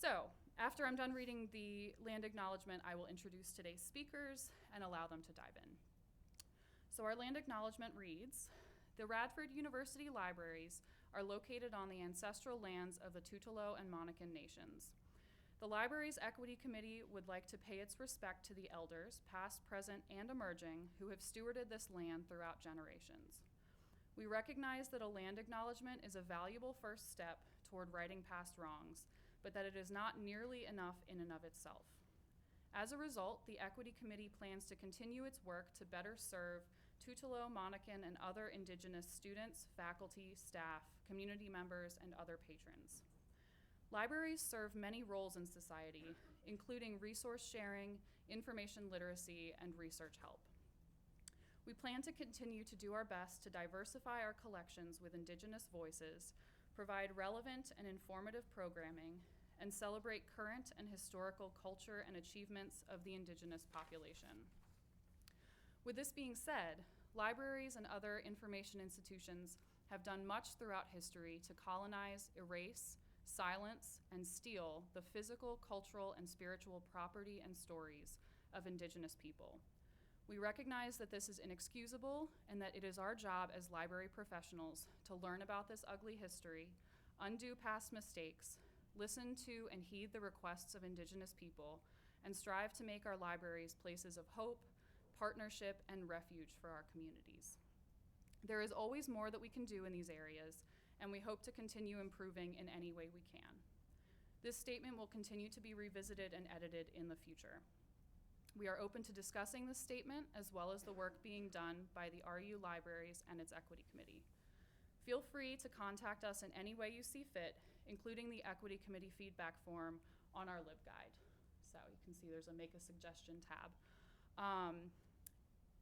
So after I'm done reading the land acknowledgement, I will introduce today's speakers and allow them to dive in. So our land acknowledgement reads, the Radford University Libraries are located on the ancestral lands of the Tutelo and Monacan nations. The library's equity committee would like to pay its respect to the elders, past, present, and emerging, who have stewarded this land throughout generations. We recognize that a land acknowledgement is a valuable first step toward righting past wrongs, but that it is not nearly enough in and of itself. As a result, the equity committee plans to continue its work to better serve Tutelo, Monacan, and other indigenous students, faculty, staff, community members, and other patrons. Libraries serve many roles in society, including resource sharing, information literacy, and research help. We plan to continue to do our best to diversify our collections with indigenous voices, provide relevant and informative programming, and celebrate current and historical culture and achievements of the indigenous population. With this being said, libraries and other information institutions have done much throughout history to colonize, erase, silence, and steal the physical, cultural, and spiritual property and stories of indigenous people. We recognize that this is inexcusable and that it is our job as library professionals to learn about this ugly history, undo past mistakes, listen to and heed the requests of indigenous people, and strive to make our libraries places of hope, partnership, and refuge for our communities. There is always more that we can do in these areas, and we hope to continue improving in any way we can. This statement will continue to be revisited and edited in the future. We are open to discussing this statement as well as the work being done by the RU Libraries and its Equity Committee. Feel free to contact us in any way you see fit, including the Equity Committee feedback form on our LibGuide. So out. You can see there's a Make a Suggestion tab.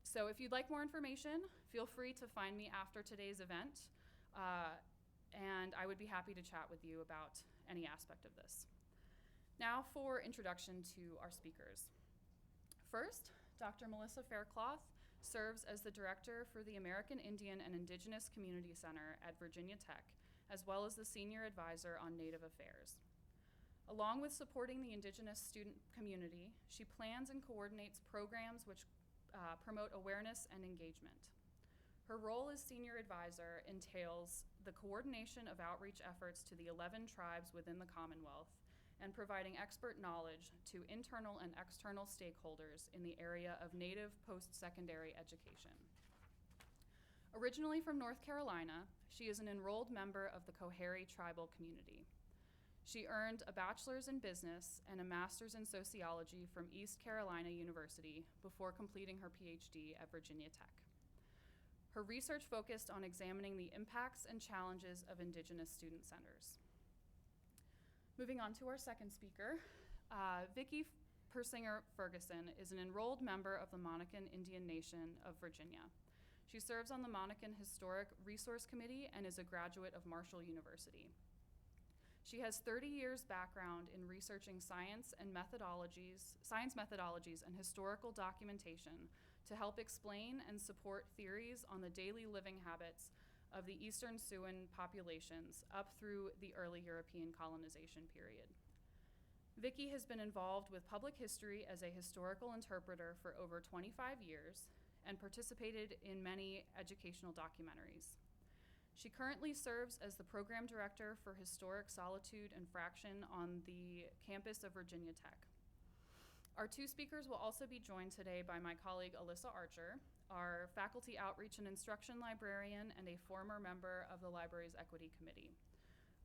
So if you'd like more information, feel free to find me after today's event, and I would be happy to chat with you about any aspect of this. Now for introduction to our speakers. First, Dr. Melissa Faircloth serves as the director for the American Indian and Indigenous Community Center at Virginia Tech, as well as the senior advisor on Native Affairs. Along with supporting the Indigenous student community, she plans and coordinates programs which promote awareness and engagement. Her role as senior advisor entails the coordination of outreach efforts to the 11 tribes within the Commonwealth and providing expert knowledge to internal and external stakeholders in the area of Native post-secondary education. Originally from North Carolina, she is an enrolled member of the Coharie tribal community. She earned a bachelor's in business and a master's in sociology from East Carolina University before completing her PhD at Virginia Tech. Her research focused on examining the impacts and challenges of Indigenous student centers. Moving on to our second speaker, Vicki Persinger Ferguson is an enrolled member of the Monacan Indian Nation of Virginia. She serves on the Monacan Historic Resource Committee and is a graduate of Marshall University. She has 30 years background in researching science methodologies and historical documentation to help explain and support theories on the daily living habits of the Eastern Siouan populations up through the early European colonization period. Vicki has been involved with public history as a historical interpreter for over 25 years and participated in many educational documentaries. She currently serves as the program director for Historic Solitude and Fraction on the campus of Virginia Tech. Our two speakers will also be joined today by my colleague Alyssa Archer, our faculty outreach and instruction librarian and a former member of the library's equity committee.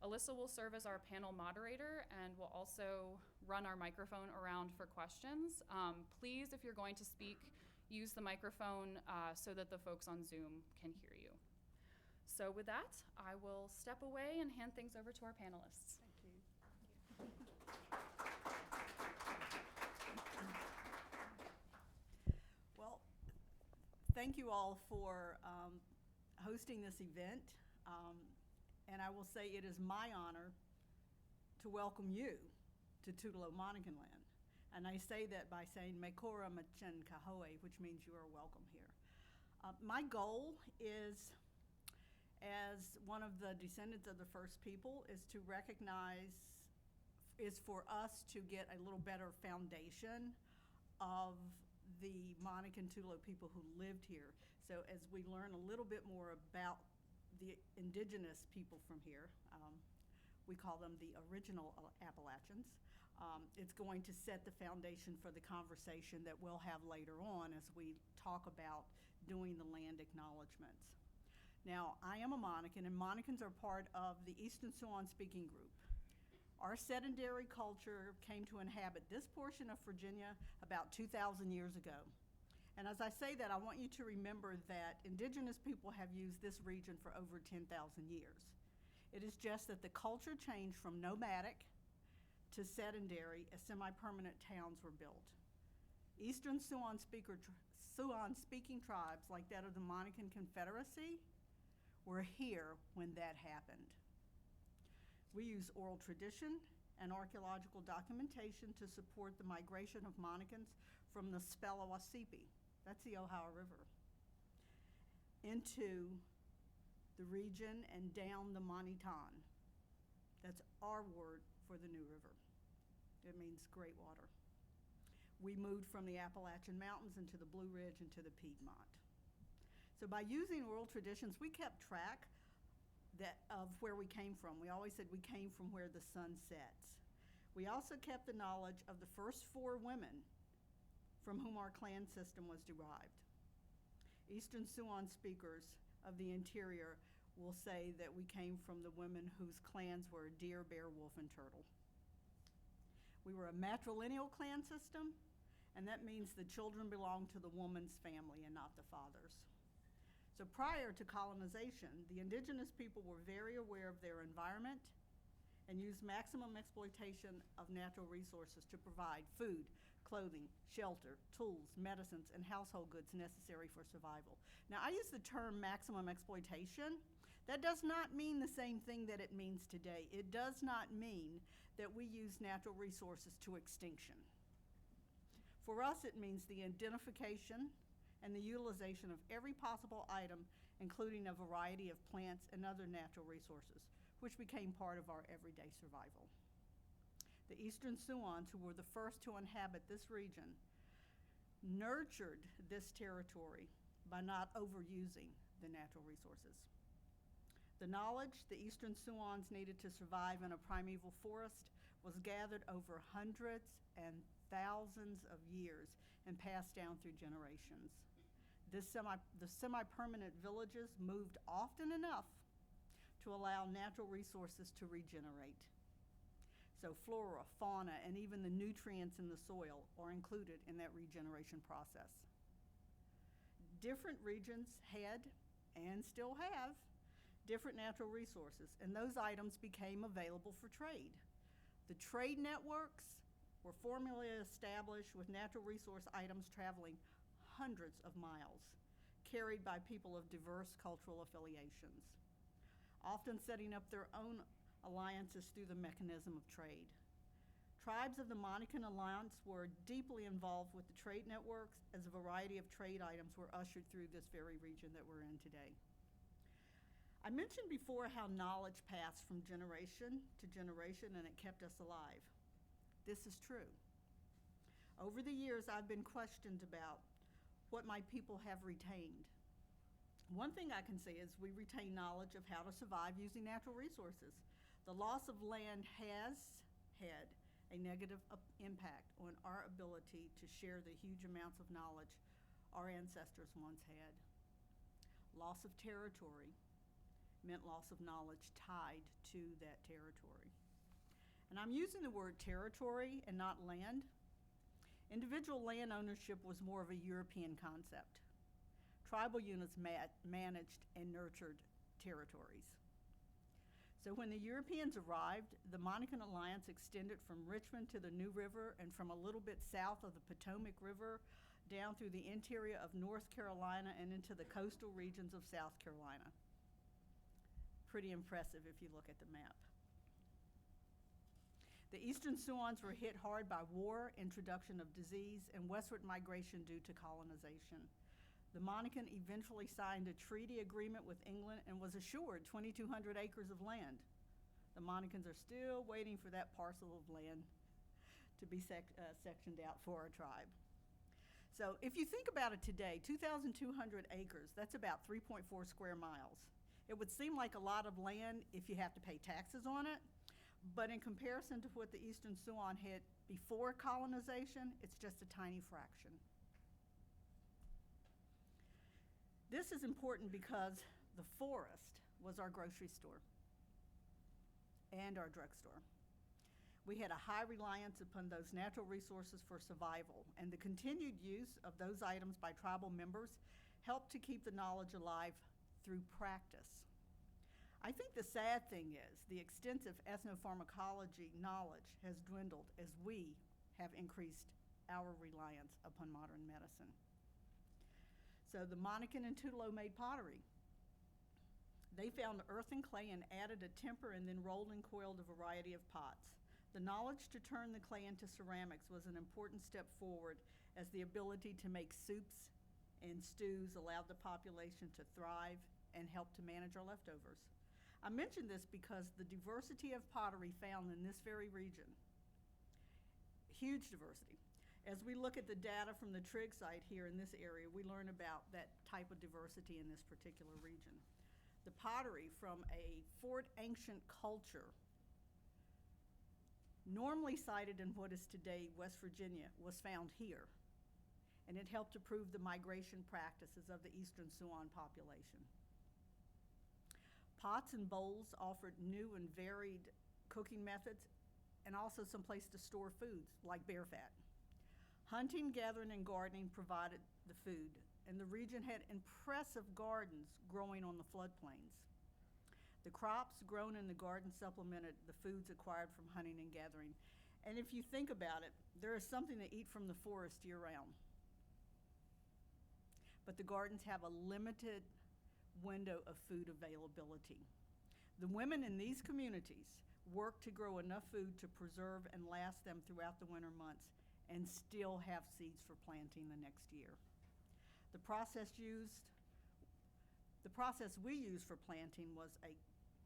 Alyssa will serve as our panel moderator and will also run our microphone around for questions. Please, if you're going to speak, use the microphone so that the folks on Zoom can hear you. So with that, I will step away and hand things over to our panelists. Thank you. Well, thank you all for hosting this event. And I will say it is my honor to welcome you to Tutelo Monacan land. And I say that by saying Mekora Machen Kahoe, which means you are welcome here. My goal is, as one of the descendants of the first people, is to recognize, is for us to get a little better foundation of the Monacan Tutelo people who lived here. So as we learn a little bit more about the indigenous people from here, we call them the original Appalachians, it's going to set the foundation for the conversation that we'll have later on as we talk about doing the land acknowledgements. Now, I am a Monacan, and Monacans are part of the Eastern Siouan speaking group. Our sedentary culture came to inhabit this portion of Virginia about 2,000 years ago. And as I say that, I want you to remember that indigenous people have used this region for over 10,000 years. It is just that the culture changed from nomadic to sedentary as semi-permanent towns were built. Eastern Siouan speaking tribes like that of the Monacan Confederacy were here when that happened. We use oral tradition and archaeological documentation to support the migration of Monacans from the Spelawasipi, that's the Ohio River, into the region and down the Manitan. That's our word for the New River. It means great water. We moved from the Appalachian Mountains into the Blue Ridge into the Piedmont. So by using oral traditions, we kept track of where we came from. We always said we came from where the sun sets. We also kept the knowledge of the first 4 women from whom our clan system was derived. Eastern Siouan speakers of the interior will say that we came from the women whose clans were deer, bear, wolf, and turtle. We were a matrilineal clan system, and that means the children belong to the woman's family and not the father's. So prior to colonization, the indigenous people were very aware of their environment and use maximum exploitation of natural resources to provide food, clothing, shelter, tools, medicines, and household goods necessary for survival. Now, I use the term maximum exploitation. That does not mean the same thing that it means today. It does not mean that we use natural resources to extinction. For us, it means the identification and the utilization of every possible item, including a variety of plants and other natural resources, which became part of our everyday survival. The Eastern Siouans, who were the first to inhabit this region, nurtured this territory by not overusing the natural resources. The knowledge the Eastern Siouans needed to survive in a primeval forest was gathered over hundreds and thousands of years and passed down through generations. The semi-permanent villages moved often enough to allow natural resources to regenerate. So flora, fauna, and even the nutrients in the soil are included in that regeneration process. Different regions had, and still have, different natural resources, and those items became available for trade. The trade networks were formally established with natural resource items traveling hundreds of miles, carried by people of diverse cultural affiliations, often setting up their own alliances through the mechanism of trade. Tribes of the Monacan Alliance were deeply involved with the trade networks as a variety of trade items were ushered through this very region that we're in today. I mentioned before how knowledge passed from generation to generation and it kept us alive. This is true. Over the years, I've been questioned about what my people have retained. One thing I can say is we retain knowledge of how to survive using natural resources. The loss of land has had a negative impact on our ability to share the huge amounts of knowledge our ancestors once had. Loss of territory meant loss of knowledge tied to that territory. And I'm using the word territory and not land. Individual land ownership was more of a European concept. Tribal units managed and nurtured territories. So when the Europeans arrived, the Monacan Alliance extended from Richmond to the New River and from a little bit south of the Potomac River down through the interior of North Carolina and into the coastal regions of South Carolina. Pretty impressive if you look at the map. The Eastern Siouans were hit hard by war, introduction of disease, and westward migration due to colonization. The Monacan eventually signed a treaty agreement with England and was assured 2,200 acres of land. The Monacans are still waiting for that parcel of land to be sectioned out for our tribe. So if you think about it today, 2,200 acres, that's about 3.4 square miles. It would seem like a lot of land if you have to pay taxes on it, but in comparison to what the Eastern Siouan had before colonization, it's just a tiny fraction. This is important because the forest was our grocery store and our drugstore. We had a high reliance upon those natural resources for survival, and the continued use of those items by tribal members helped to keep the knowledge alive through practice. I think the sad thing is the extensive ethnopharmacology knowledge has dwindled as we have increased our reliance upon modern medicine. So the Monacan and Tutelo made pottery. They found earth and clay and added a temper and then rolled and coiled a variety of pots. The knowledge to turn the clay into ceramics was an important step forward, as the ability to make soups and stews allowed the population to thrive and help to manage our leftovers. I mention this because the diversity of pottery found in this very region, huge diversity. As we look at the data from the Trigg site here in this area, we learn about that type of diversity in this particular region. The pottery from a Fort Ancient culture, normally sited in what is today West Virginia, was found here, and it helped to prove the migration practices of the Eastern Siouan population. Pots and bowls offered new and varied cooking methods and also some place to store foods like bear fat. Hunting, gathering, and gardening provided the food, and the region had impressive gardens growing on the floodplains. The crops grown in the garden supplemented the foods acquired from hunting and gathering. And if you think about it, there is something to eat from the forest year-round. But the gardens have a limited window of food availability. The women in these communities work to grow enough food to preserve and last them throughout the winter months and still have seeds for planting the next year. The process we used for planting was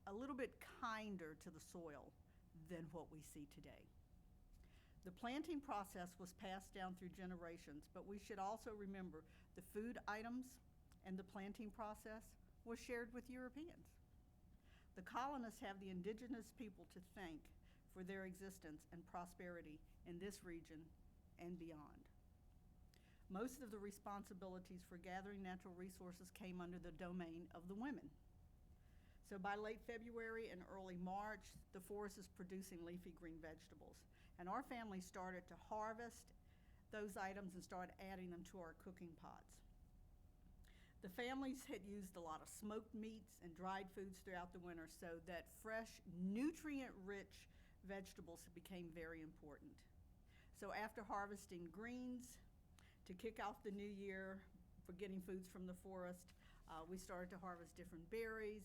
a little bit kinder to the soil than what we see today. The planting process was passed down through generations, but we should also remember the food items and the planting process was shared with Europeans. The colonists have the indigenous people to thank for their existence and prosperity in this region and beyond. Most of the responsibilities for gathering natural resources came under the domain of the women. So by late February and early March, the forest is producing leafy green vegetables. And our family started to harvest those items and started adding them to our cooking pots. The families had used a lot of smoked meats and dried foods throughout the winter, so that fresh, nutrient-rich vegetables became very important. So after harvesting greens, to kick off the new year for getting foods from the forest, we started to harvest different berries.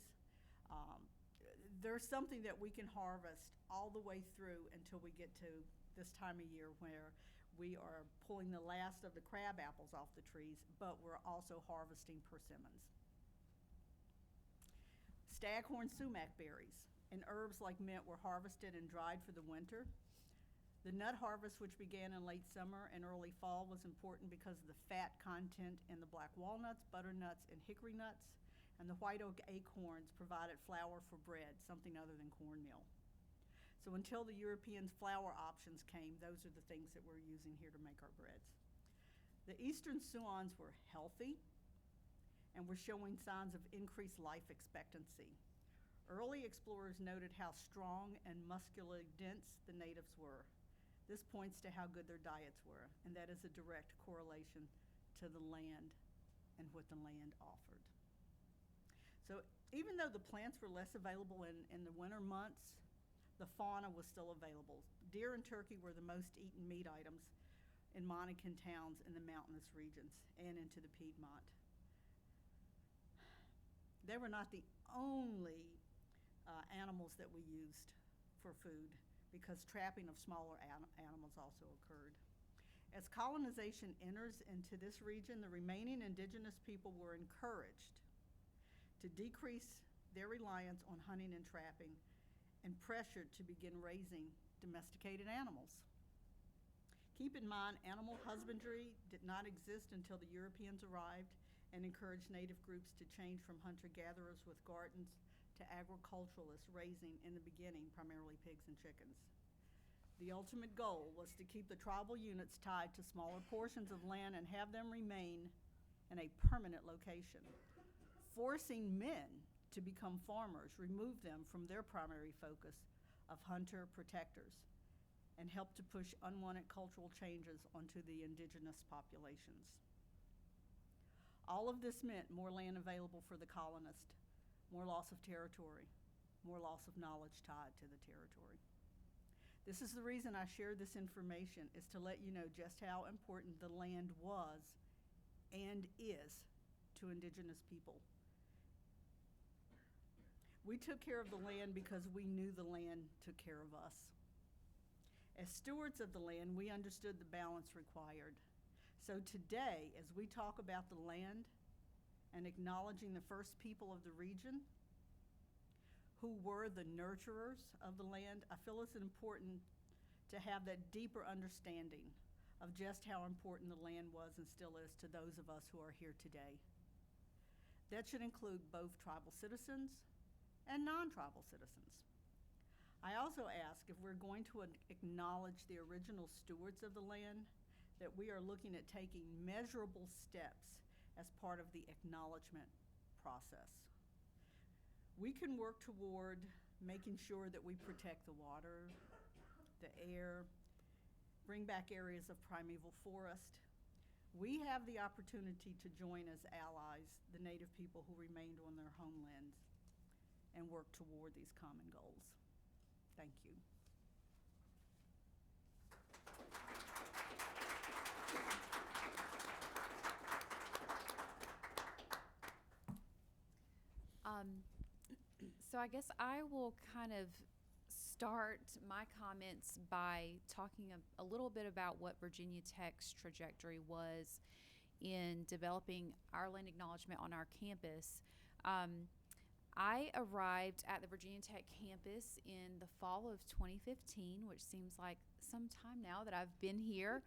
There's something that we can harvest all the way through until we get to this time of year where we are pulling the last of the crab apples off the trees, but we're also harvesting persimmons. Staghorn sumac berries and herbs like mint were harvested and dried for the winter. The nut harvest, which began in late summer and early fall, was important because of the fat content in the black walnuts, butternuts, and hickory nuts, and the white oak acorns provided flour for bread, something other than cornmeal. So until the Europeans' flour options came, those are the things that we're using here to make our breads. The eastern Siouans were healthy and were showing signs of increased life expectancy. Early explorers noted how strong and muscularly dense the natives were. This points to how good their diets were, and that is a direct correlation to the land and what the land offered. So even though the plants were less available in the winter months, the fauna was still available. Deer and turkey were the most eaten meat items in Monacan towns in the mountainous regions and into the Piedmont. They were not the only animals that we used for food, because trapping of smaller animals also occurred. As colonization enters into this region, the remaining indigenous people were encouraged to decrease their reliance on hunting and trapping and pressured to begin raising domesticated animals. Keep in mind, animal husbandry did not exist until the Europeans arrived and encouraged native groups to change from hunter-gatherers with gardens to agriculturalists, raising, in the beginning, primarily pigs and chickens. The ultimate goal was to keep the tribal units tied to smaller portions of land and have them remain in a permanent location. Forcing men to become farmers removed them from their primary focus of hunter-protectors and helped to push unwanted cultural changes onto the indigenous populations. All of this meant more land available for the colonist, more loss of territory, more loss of knowledge tied to the territory. This is the reason I share this information, is to let you know just how important the land was and is to indigenous people. We took care of the land because we knew the land took care of us. As stewards of the land, we understood the balance required. So today, as we talk about the land and acknowledging the first people of the region who were the nurturers of the land, I feel it's important to have that deeper understanding of just how important the land was and still is to those of us who are here today. That should include both tribal citizens and non-tribal citizens. I also ask, if we're going to acknowledge the original stewards of the land, that we are looking at taking measurable steps as part of the acknowledgement process. We can work toward making sure that we protect the water, the air, bring back areas of primeval forest. We have the opportunity to join as allies the native people who remained on their homelands and work toward these common goals. Thank you. So I guess I will kind of start my comments by talking a little bit about what Virginia Tech's trajectory was in developing our land acknowledgement on our campus. I arrived at the Virginia Tech campus in the fall of 2015, which seems like some time now that I've been here.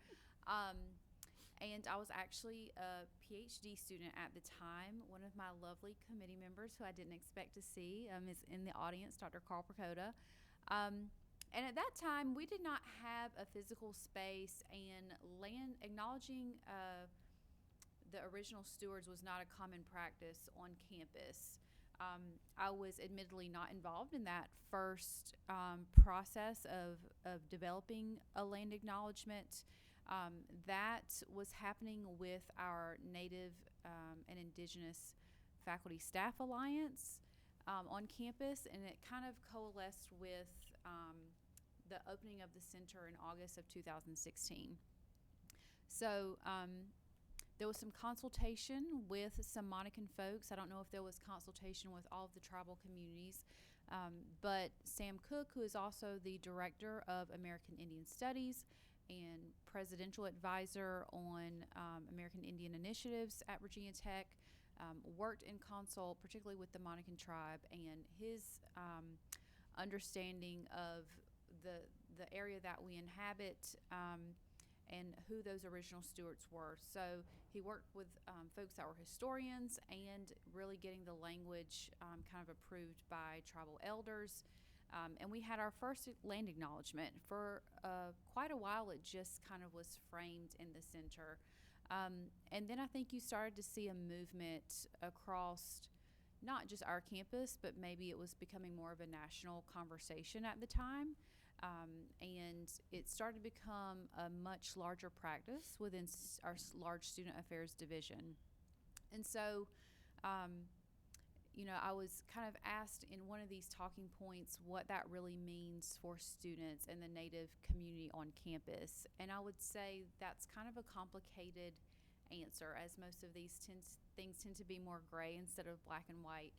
And I was actually a PhD student at the time. One of my lovely committee members, who I didn't expect to see, is in the audience, Dr. Carl Prokota. And at that time, we did not have a physical space, and land acknowledging the original stewards was not a common practice on campus. I was admittedly not involved in that first process of developing a land acknowledgement. That was happening with our Native and Indigenous Faculty Staff Alliance on campus, and it kind of coalesced with the opening of the center in August of 2016. So there was some consultation with some Monacan folks. I don't know if there was consultation with all of the tribal communities, but Sam Cook, who is also the director of American Indian Studies and presidential advisor on American Indian initiatives at Virginia Tech, worked in consult particularly with the Monacan tribe, and his understanding of the area that we inhabit and who those original stewards were. So he worked with folks that were historians and really getting the language kind of approved by tribal elders. And we had our first land acknowledgement. For quite a while, it just kind of was framed in the center. And then I think you started to see a movement across not just our campus, but maybe it was becoming more of a national conversation at the time. And it started to become a much larger practice within our large student affairs division. And so, I was kind of asked in one of these talking points what that really means for students and the Native community on campus. And I would say that's kind of a complicated answer, as most of these things tend to be more gray instead of black and white.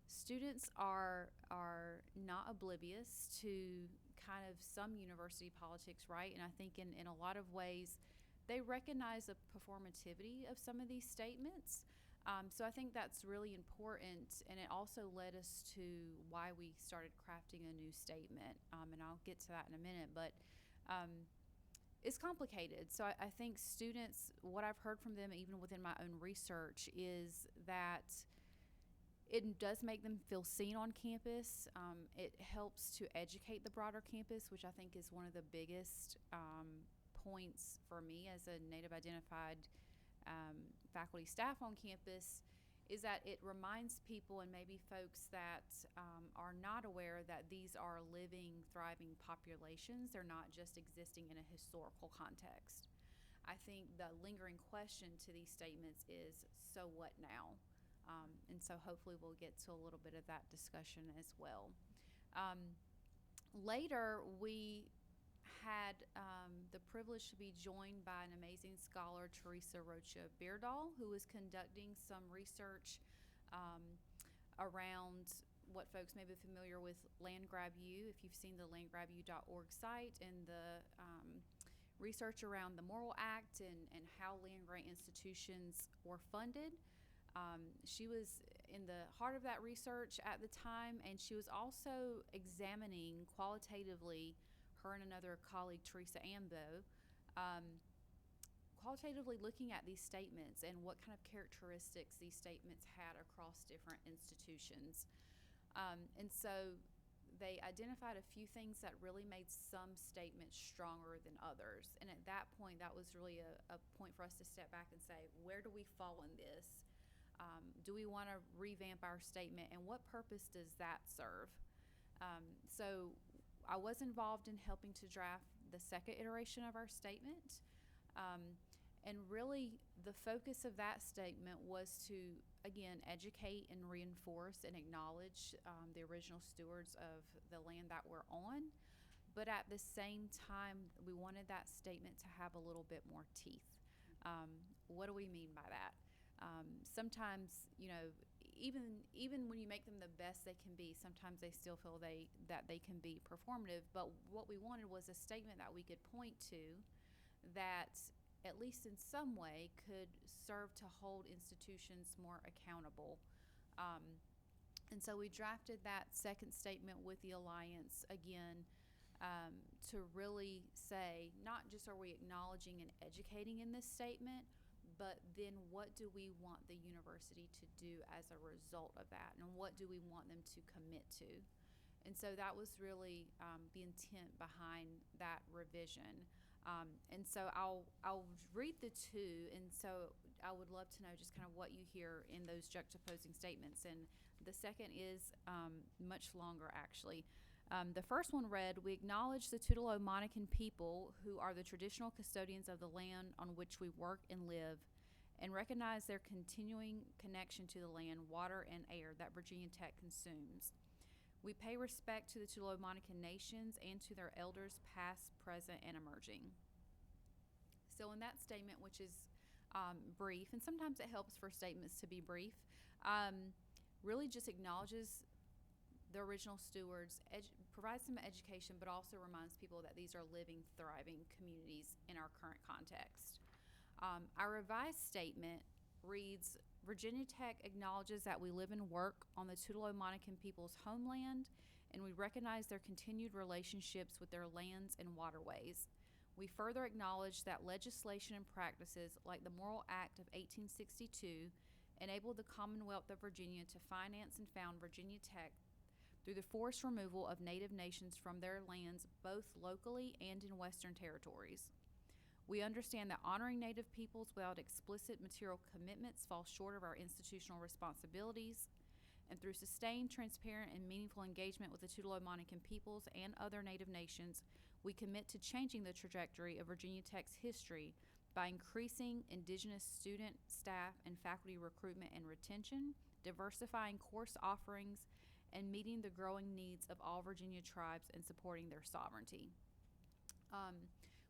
Students are not oblivious to kind of some university politics, right? And I think in a lot of ways, they recognize the performativity of some of these statements. So I think that's really important, and it also led us to why we started crafting a new statement, and I'll get to that in a minute, but it's complicated. So I think students, what I've heard from them even within my own research, is that it does make them feel seen on campus. It helps to educate the broader campus, which I think is one of the biggest points for me as a Native identified faculty staff on campus, is that it reminds people and maybe folks that are not aware that these are living, thriving populations. They're not just existing in a historical context. I think the lingering question to these statements is, so what now? And so hopefully we'll get to a little bit of that discussion as well. Later, we had the privilege to be joined by an amazing scholar, Theresa Burriss, who was conducting some research around what folks may be familiar with Land Grab U, if you've seen the landgrabu.org site, and the research around the Morrill Act and how land grant institutions were funded. She was in the heart of that research at the time, and she was also examining qualitatively, her and another colleague, Teresa Ambo, qualitatively looking at these statements and what kind of characteristics these statements had across different institutions. And so they identified a few things that really made some statements stronger than others. And at that point, that was really a point for us to step back and say, where do we fall in this? Do we want to revamp our statement, and what purpose does that serve? So I was involved in helping to draft the second iteration of our statement. And really, the focus of that statement was to again, educate and reinforce and acknowledge the original stewards of the land that we're on. But at the same time, we wanted that statement to have a little bit more teeth. What do we mean by that? Sometimes, even when you make them the best they can be, sometimes they still feel that they can be performative. But what we wanted was a statement that we could point to that, at least in some way, could serve to hold institutions more accountable. And so we drafted that second statement with the Alliance again, to really say, not just are we acknowledging and educating in this statement, but then what do we want the university to do as a result of that, and what do we want them to commit to? And so that was really the intent behind that revision. And so I'll read the two, and so I would love to know just kind of what you hear in those juxtaposing statements. And the second is much longer, actually. The first one read, "We acknowledge the Tutelo-Monacan people who are the traditional custodians of the land on which we work and live, and recognize their continuing connection to the land, water, and air that Virginia Tech consumes. We pay respect to the Tutelo-Monacan nations and to their elders past, present, and emerging." So in that statement, which is brief, and sometimes it helps for statements to be brief, really just acknowledges the original stewards, provides some education, but also reminds people that these are living, thriving communities in our current context. Our revised statement reads, "Virginia Tech acknowledges that we live and work on the Tutelo-Monacan people's homeland, and we recognize their continued relationships with their lands and waterways. We further acknowledge that legislation and practices like the Morrill Act of 1862 enabled the Commonwealth of Virginia to finance and found Virginia Tech through the forced removal of Native nations from their lands both locally and in Western territories. We understand that honoring Native peoples without explicit material commitments falls short of our institutional responsibilities, and through sustained, transparent, and meaningful engagement with the Tutelo-Monacan peoples and other Native nations, we commit to changing the trajectory of Virginia Tech's history by increasing Indigenous student, staff, and faculty recruitment and retention, diversifying course offerings, and meeting the growing needs of all Virginia tribes and supporting their sovereignty."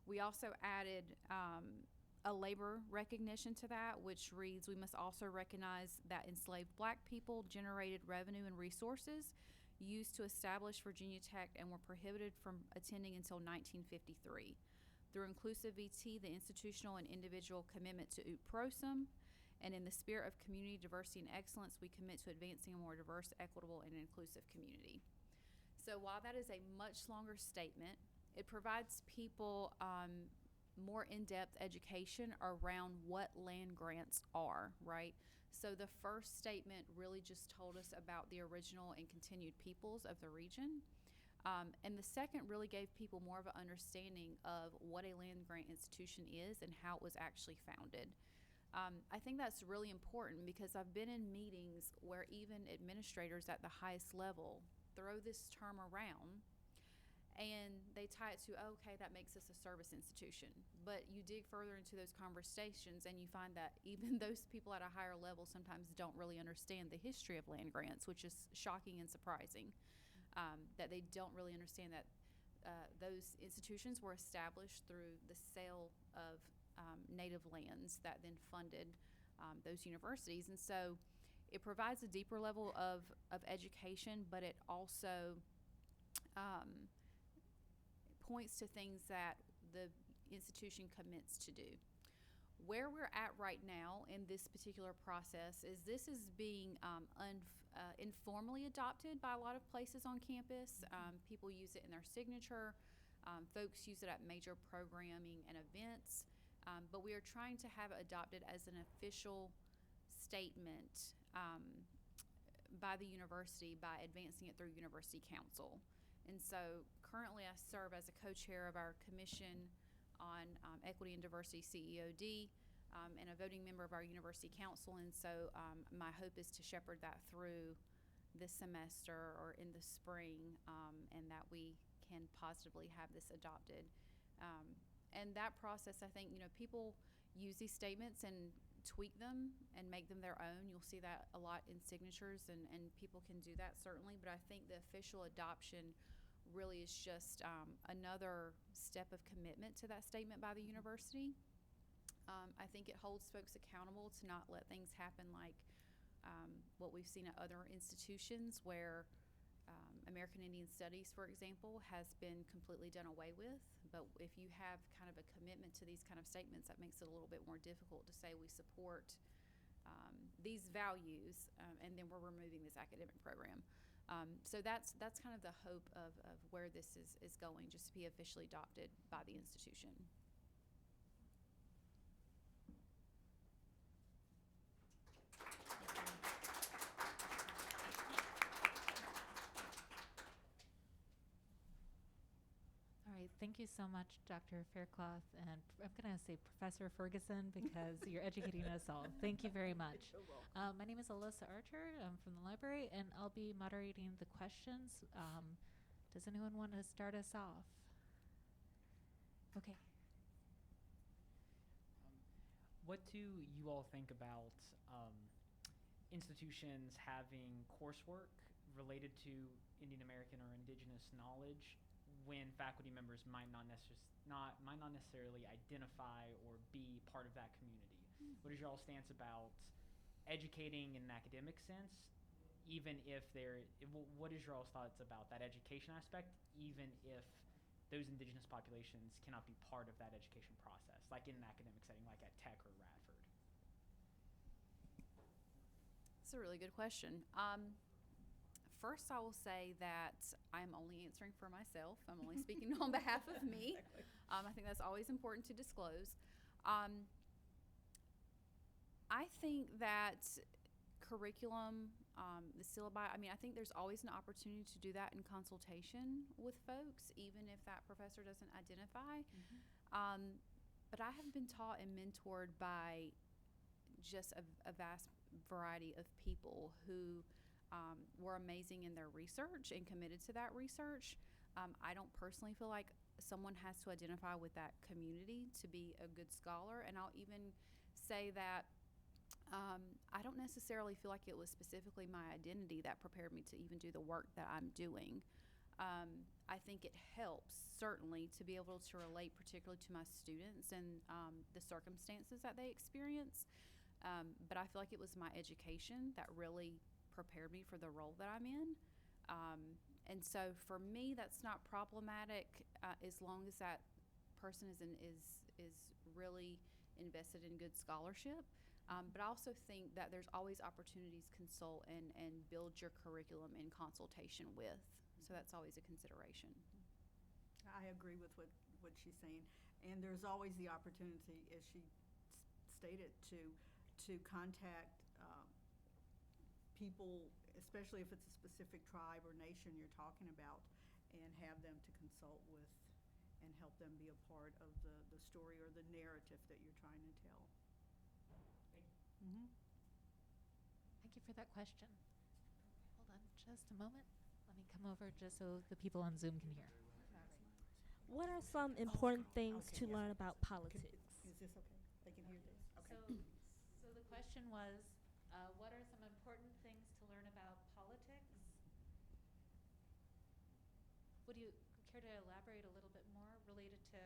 We also added a labor recognition to that, which reads, "We must also recognize that enslaved Black people generated revenue and resources used to establish Virginia Tech and were prohibited from attending until 1953. Through inclusive VT, the institutional and individual commitment to ut prosum, and in the spirit of community diversity and excellence, we commit to advancing a more diverse, equitable, and inclusive community." So while that is a much longer statement, it provides people more in-depth education around what land grants are, right? So the first statement really just told us about the original and continued peoples of the region. And the second really gave people more of an understanding of what a land grant institution is and how it was actually founded. I think that's really important because I've been in meetings where even administrators at the highest level throw this term around and they tie it to, oh, okay, that makes us a service institution. But you dig further into those conversations and you find that even those people at a higher level sometimes don't really understand the history of land grants, which is shocking and surprising, that they don't really understand that those institutions were established through the sale of native lands that then funded those universities. And so it provides a deeper level of education, but it also points to things that the institution commits to do. Where we're at right now in this particular process is this is being informally adopted by a lot of places on campus. People use it in their signature. Folks use it at major programming and events. But we are trying to have it adopted as an official statement by the university by advancing it through University Council. And so currently I serve as a co-chair of our Commission on Equity and Diversity, CEOD, and a voting member of our University Council. And so my hope is to shepherd that through this semester or in the spring, and that we can positively have this adopted. And that process, I think, people use these statements and tweak them and make them their own. You'll see that a lot in signatures, and people can do that certainly, but I think the official adoption really is just another step of commitment to that statement by the university. I think it holds folks accountable to not let things happen like what we've seen at other institutions where American Indian Studies, for example, has been completely done away with. But if you have kind of a commitment to these kind of statements, that makes it a little bit more difficult to say we support these values and then we're removing this academic program. So that's kind of the hope of where this is going, just to be officially adopted by the institution. All right, thank you so much, Dr. Faircloth, and I'm going to say Professor Ferguson because you're educating us all. Thank you very much. My name is Alyssa Archer. I'm from the library, and I'll be moderating the questions. Does anyone want to start us off? Okay. What do you all think about institutions having coursework related to Indian American or indigenous knowledge when faculty members might not necessarily identify or be part of that community? What is your all stance about educating in an academic sense, even if what is your all thoughts about that education aspect, even if those indigenous populations cannot be part of that education process, like in an academic setting, like at Tech or Radford? That's a really good question. First, I will say that I'm only answering for myself. I'm only speaking on behalf of me. Exactly. I think that's always important to disclose. I think that curriculum, the syllabi, I think there's always an opportunity to do that in consultation with folks, even if that professor doesn't identify. But I have been taught and mentored by just a vast variety of people who were amazing in their research and committed to that research. I don't personally feel like someone has to identify with that community to be a good scholar, and I'll even say that I don't necessarily feel like it was specifically my identity that prepared me to even do the work that I'm doing. I think it helps, certainly, to be able to relate particularly to my students and the circumstances that they experience. But I feel like it was my education that really prepared me for the role that I'm in. And so for me, that's not problematic as long as that person is really invested in good scholarship. But I also think that there's always opportunities to consult and build your curriculum in consultation with. So that's always a consideration. I agree with what she's saying. And there's always the opportunity, as she stated, to contact people, especially if it's a specific tribe or nation you're talking about, and have them to consult with and help them be a part of the story or the narrative that you're trying to tell. Thank you for that question. Hold on just a moment. Let me come over just so the people on Zoom can hear. What are some important things to learn about politics? Is this okay? They can hear this? Okay. So the question was, what are some important things to learn about politics? Would you care to elaborate a little bit more related to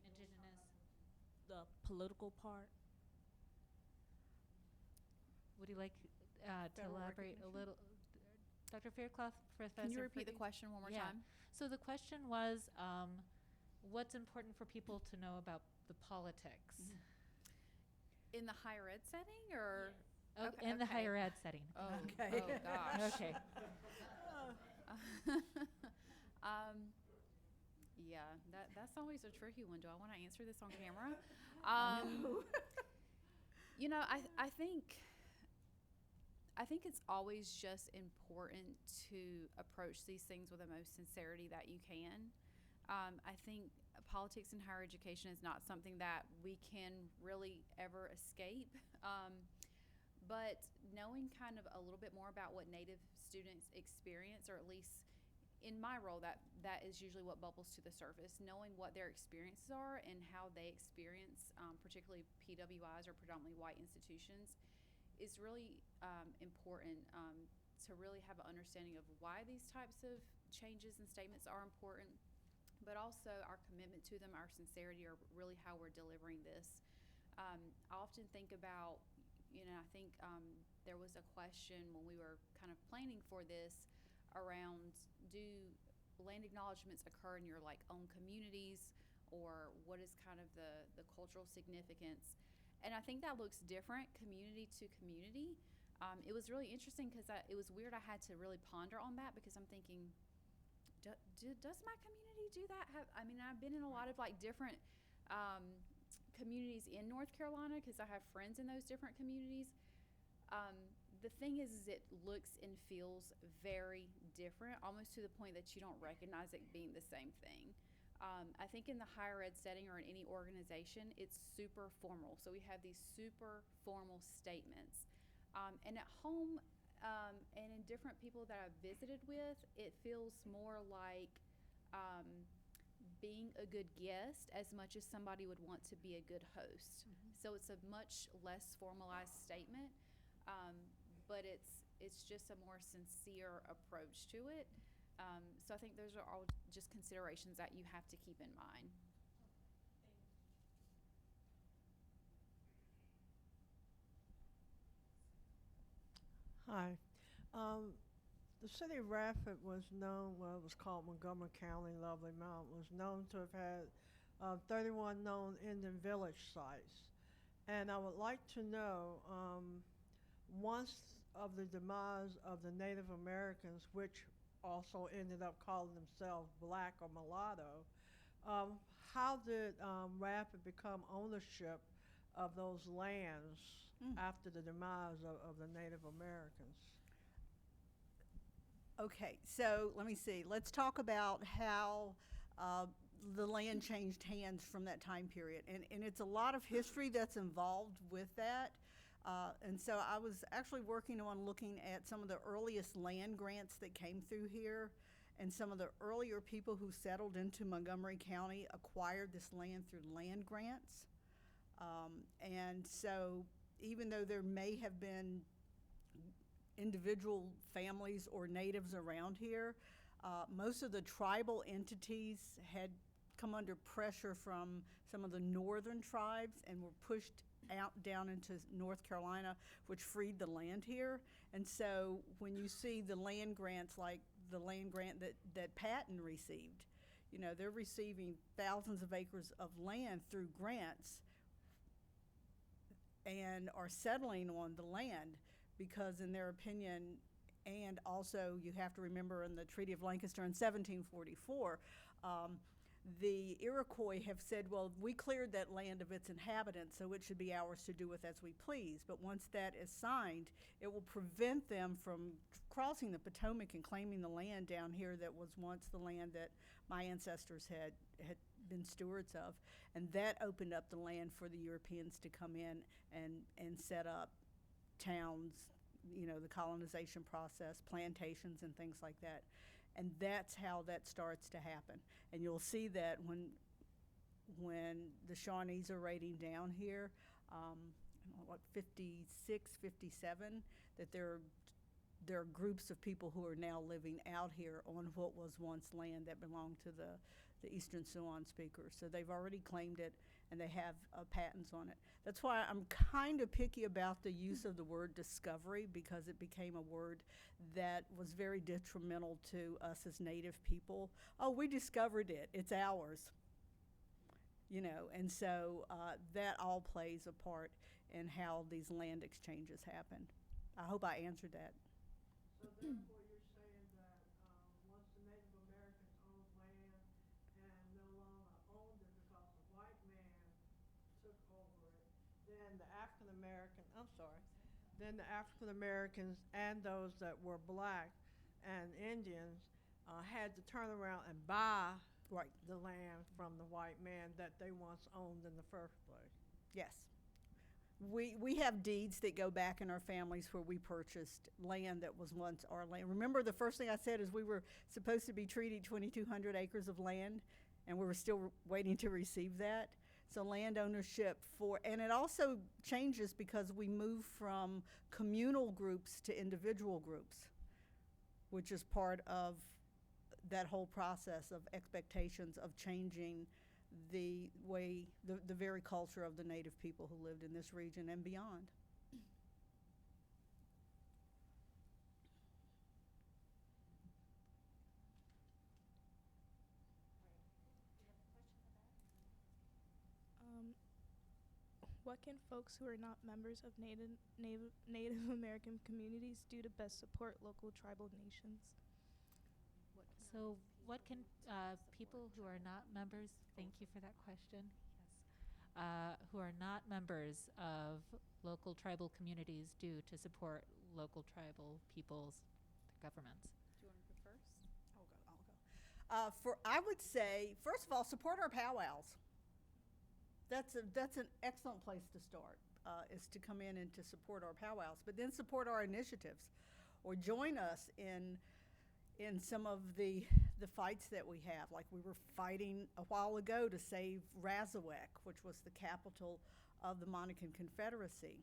indigenous? The political part. Would you like to Federal elaborate a recognition? little? Dr. Faircloth, Professor. Can you repeat the Ferguson? question one more Yeah. time? So the question was, what's important for people to know about the politics? In the higher ed setting, or? Oh, Okay, in the okay. higher ed setting. Oh, Okay. oh gosh. Okay. Yeah, that's always a tricky one. Do I want to answer this on camera? You know, I think it's always just important to approach these things with the most sincerity that you can. I think politics in higher education is not something that we can really ever escape. But knowing kind of a little bit more about what Native students experience, or at least in my role, that is usually what bubbles to the surface. Knowing what their experiences are and how they experience, particularly PWIs or predominantly white institutions, is really important to really have an understanding of why these types of changes and statements are important, but also our commitment to them, our sincerity, are really how we're delivering this. I often think about, I think there was a question when we were kind of planning for this around, do land acknowledgements occur in your own communities, or what is kind of the cultural significance? And I think that looks different community to community. It was really interesting because it was weird. I had to really ponder on that because I'm thinking, does my community do that? I've been in a lot of different communities in North Carolina because I have friends in those different communities. The thing is it looks and feels very different, almost to the point that you don't recognize it being the same thing. I think in the higher ed setting or in any organization, it's super formal. So we have these super formal statements. And at home, and in different people that I've visited with, it feels more like being a good guest as much as somebody would want to be a good host. So it's a much less formalized statement, but it's just a more sincere approach to it. So I think those are all just considerations that you have to keep in mind. Hi. The city of Radford was known, it was called Montgomery County, Lovely Mountain, was known to have had 31 known Indian village sites. And I would like to know, once of the demise of the Native Americans, which also ended up calling themselves black or mulatto, how did Radford become ownership of those lands after the demise of the Native Americans? Okay, so let me see. Let's talk about how the land changed hands from that time period. And it's a lot of history that's involved with that. And so I was actually working on looking at some of the earliest land grants that came through here, and some of the earlier people who settled into Montgomery County acquired this land through land grants. And so even though there may have been individual families or natives around here, most of the tribal entities had come under pressure from some of the northern tribes and were pushed out down into North Carolina, which freed the land here. And so when you see the land grants, like the land grant that Patton received, they're receiving thousands of acres of land through grants and are settling on the land because, in their opinion, and also you have to remember in the Treaty of Lancaster in 1744, the Iroquois have said, well, we cleared that land of its inhabitants, so it should be ours to do with as we please. But once that is signed, it will prevent them from crossing the Potomac and claiming the land down here that was once the land that my ancestors had been stewards of. And that opened up the land for the Europeans to come in and set up towns, the colonization process, plantations and things like that. And that's how that starts to happen. And you'll see that when the Shawnees are raiding down here, 56, 57, that there are groups of people who are now living out here on what was once land that belonged to the Eastern Siouan speakers. So they've already claimed it, and they have patents on it. That's why I'm kind of picky about the use of the word discovery, because it became a word that was very detrimental to us as Native people. Oh, we discovered it. It's ours. And so that all plays a part in how these land exchanges happen. I hope I answered that. So therefore you're saying that once the Native Americans owned land and no longer owned it because the white man took over it, then the African Americans and those that were black and Indians had to turn around and buy the land from the white man that they once owned in the first place. Yes. we have deeds that go back in our families where we purchased land that was once our land. Remember, the first thing I said is we were supposed to be treating 2,200 acres of land, and we were still waiting to receive that. So land ownership and it also changes because we move from communal groups to individual groups, which is part of that whole process of expectations of changing the way, the very culture of the Native people who lived in this region and beyond. What can folks who are not members of Native American communities do to best support local tribal nations? So what can people who are not members, thank you for that question, yes, who are not members of local tribal communities do to support local tribal peoples, governments? Do you want to go first? I'll go. I would say, first of all, support our powwows. That's an excellent place to start, is to come in and to support our powwows, but then support our initiatives, or join us in some of the fights that we have. Like we were fighting a while ago to save Razawek, which was the capital of the Monacan Confederacy,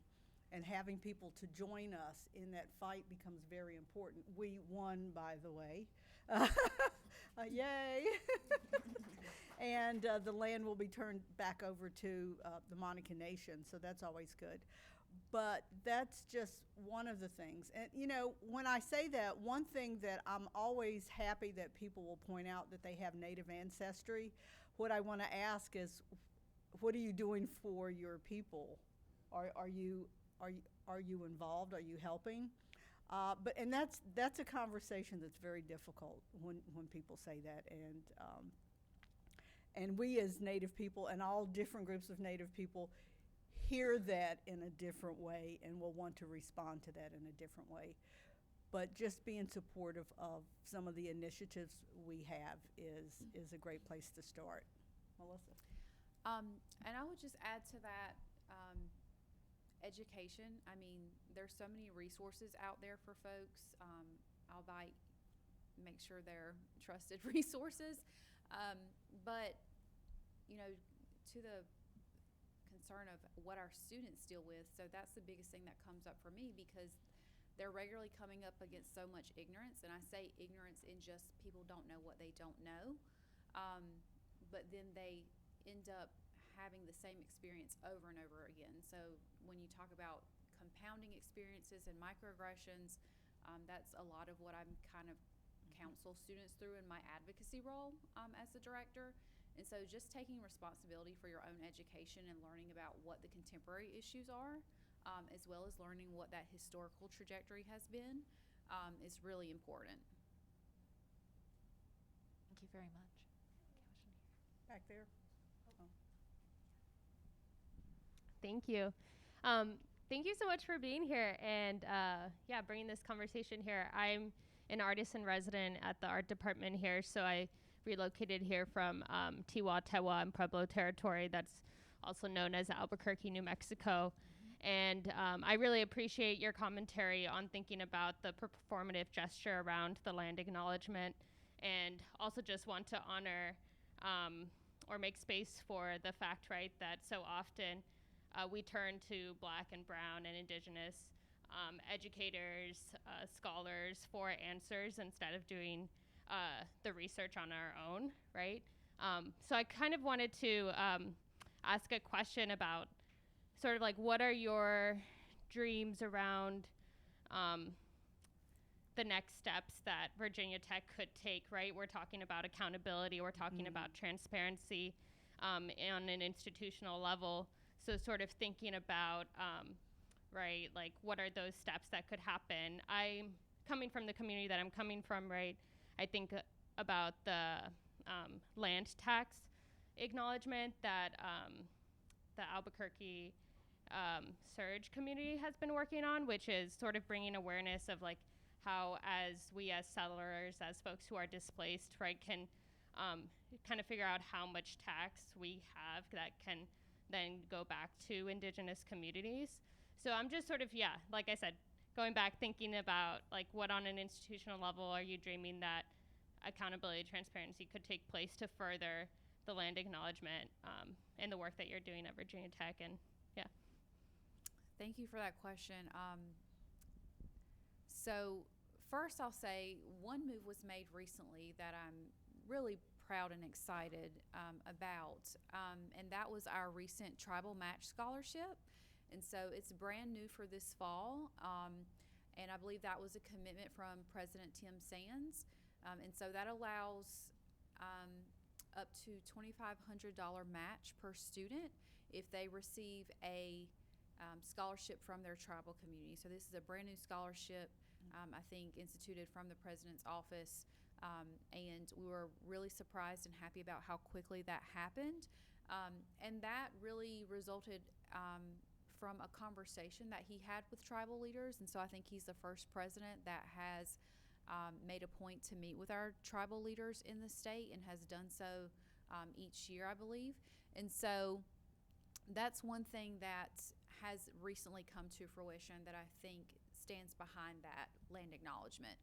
and having people to join us in that fight becomes very important. We won, by the way. Yay! And the land will be turned back over to the Monacan Nation, so that's always good. But that's just one of the things. And, you know, when I say that, one thing that I'm always happy that people will point out that they have Native ancestry, what I want to ask is, what are you doing for your people? Are you involved? Are you helping? And that's a conversation that's very difficult when people say that. And we as Native people and all different groups of Native people hear that in a different way and will want to respond to that in a different way. But just being supportive of some of the initiatives we have is a great place to start. Melissa? And I would just add to that, education. I mean, there's so many resources out there for folks, albeit make sure they're trusted resources. But, you know, to the concern of what our students deal with, so that's the biggest thing that comes up for me, because they're regularly coming up against so much ignorance, and I say ignorance in just people don't know what they don't know, but then they end up having the same experience over and over again. So when you talk about compounding experiences and microaggressions, that's a lot of what I'm kind of counsel students through in my advocacy role as the director. And so just taking responsibility for your own education and learning about what the contemporary issues are, as well as learning what that historical trajectory has been, is really important. Thank you very much. Back there. Oh. Thank you. Thank you so much for being here and bringing this conversation here. I'm an artist in resident at the art department here, so I relocated here from Tewa and Pueblo territory, that's also known as Albuquerque, New Mexico. And I really appreciate your commentary on thinking about the performative gesture around the land acknowledgement, and also just want to honor or make space for the fact, right, that so often we turn to Black and Brown and Indigenous educators, scholars for answers instead of doing the research on our own, right? So I kind of wanted to ask a question about sort of like, what are your dreams around the next steps that Virginia Tech could take, right? We're talking about accountability, we're talking about transparency on an institutional level. So sort of thinking about, right, like what are those steps that could happen? I'm coming from the community that I'm coming from, right? I think about the land tax acknowledgement that the Albuquerque Surge community has been working on, which is sort of bringing awareness of like how as we as settlers, as folks who are displaced, right, can kind of figure out how much tax we have that can then go back to indigenous communities. So I'm just sort of, yeah, like I said, going back thinking about like what on an institutional level are you dreaming that accountability, transparency could take place to further the land acknowledgement and the work that you're doing at Virginia Tech. And yeah. Thank you for that question. So first I'll say one move was made recently that I'm really proud and excited about, and that was our recent Tribal Match Scholarship. And so it's brand new for this fall, and I believe that was a commitment from President Tim Sands. And so that allows up to $2,500 match per student if they receive a scholarship from their tribal community. So this is a brand new scholarship, I think, instituted from the President's office. And we were really surprised and happy about how quickly that happened. And that really resulted from a conversation that he had with tribal leaders. And so I think he's the first president that has made a point to meet with our tribal leaders in the state and has done so each year, I believe. And so that's one thing that has recently come to fruition that I think stands behind that land acknowledgement.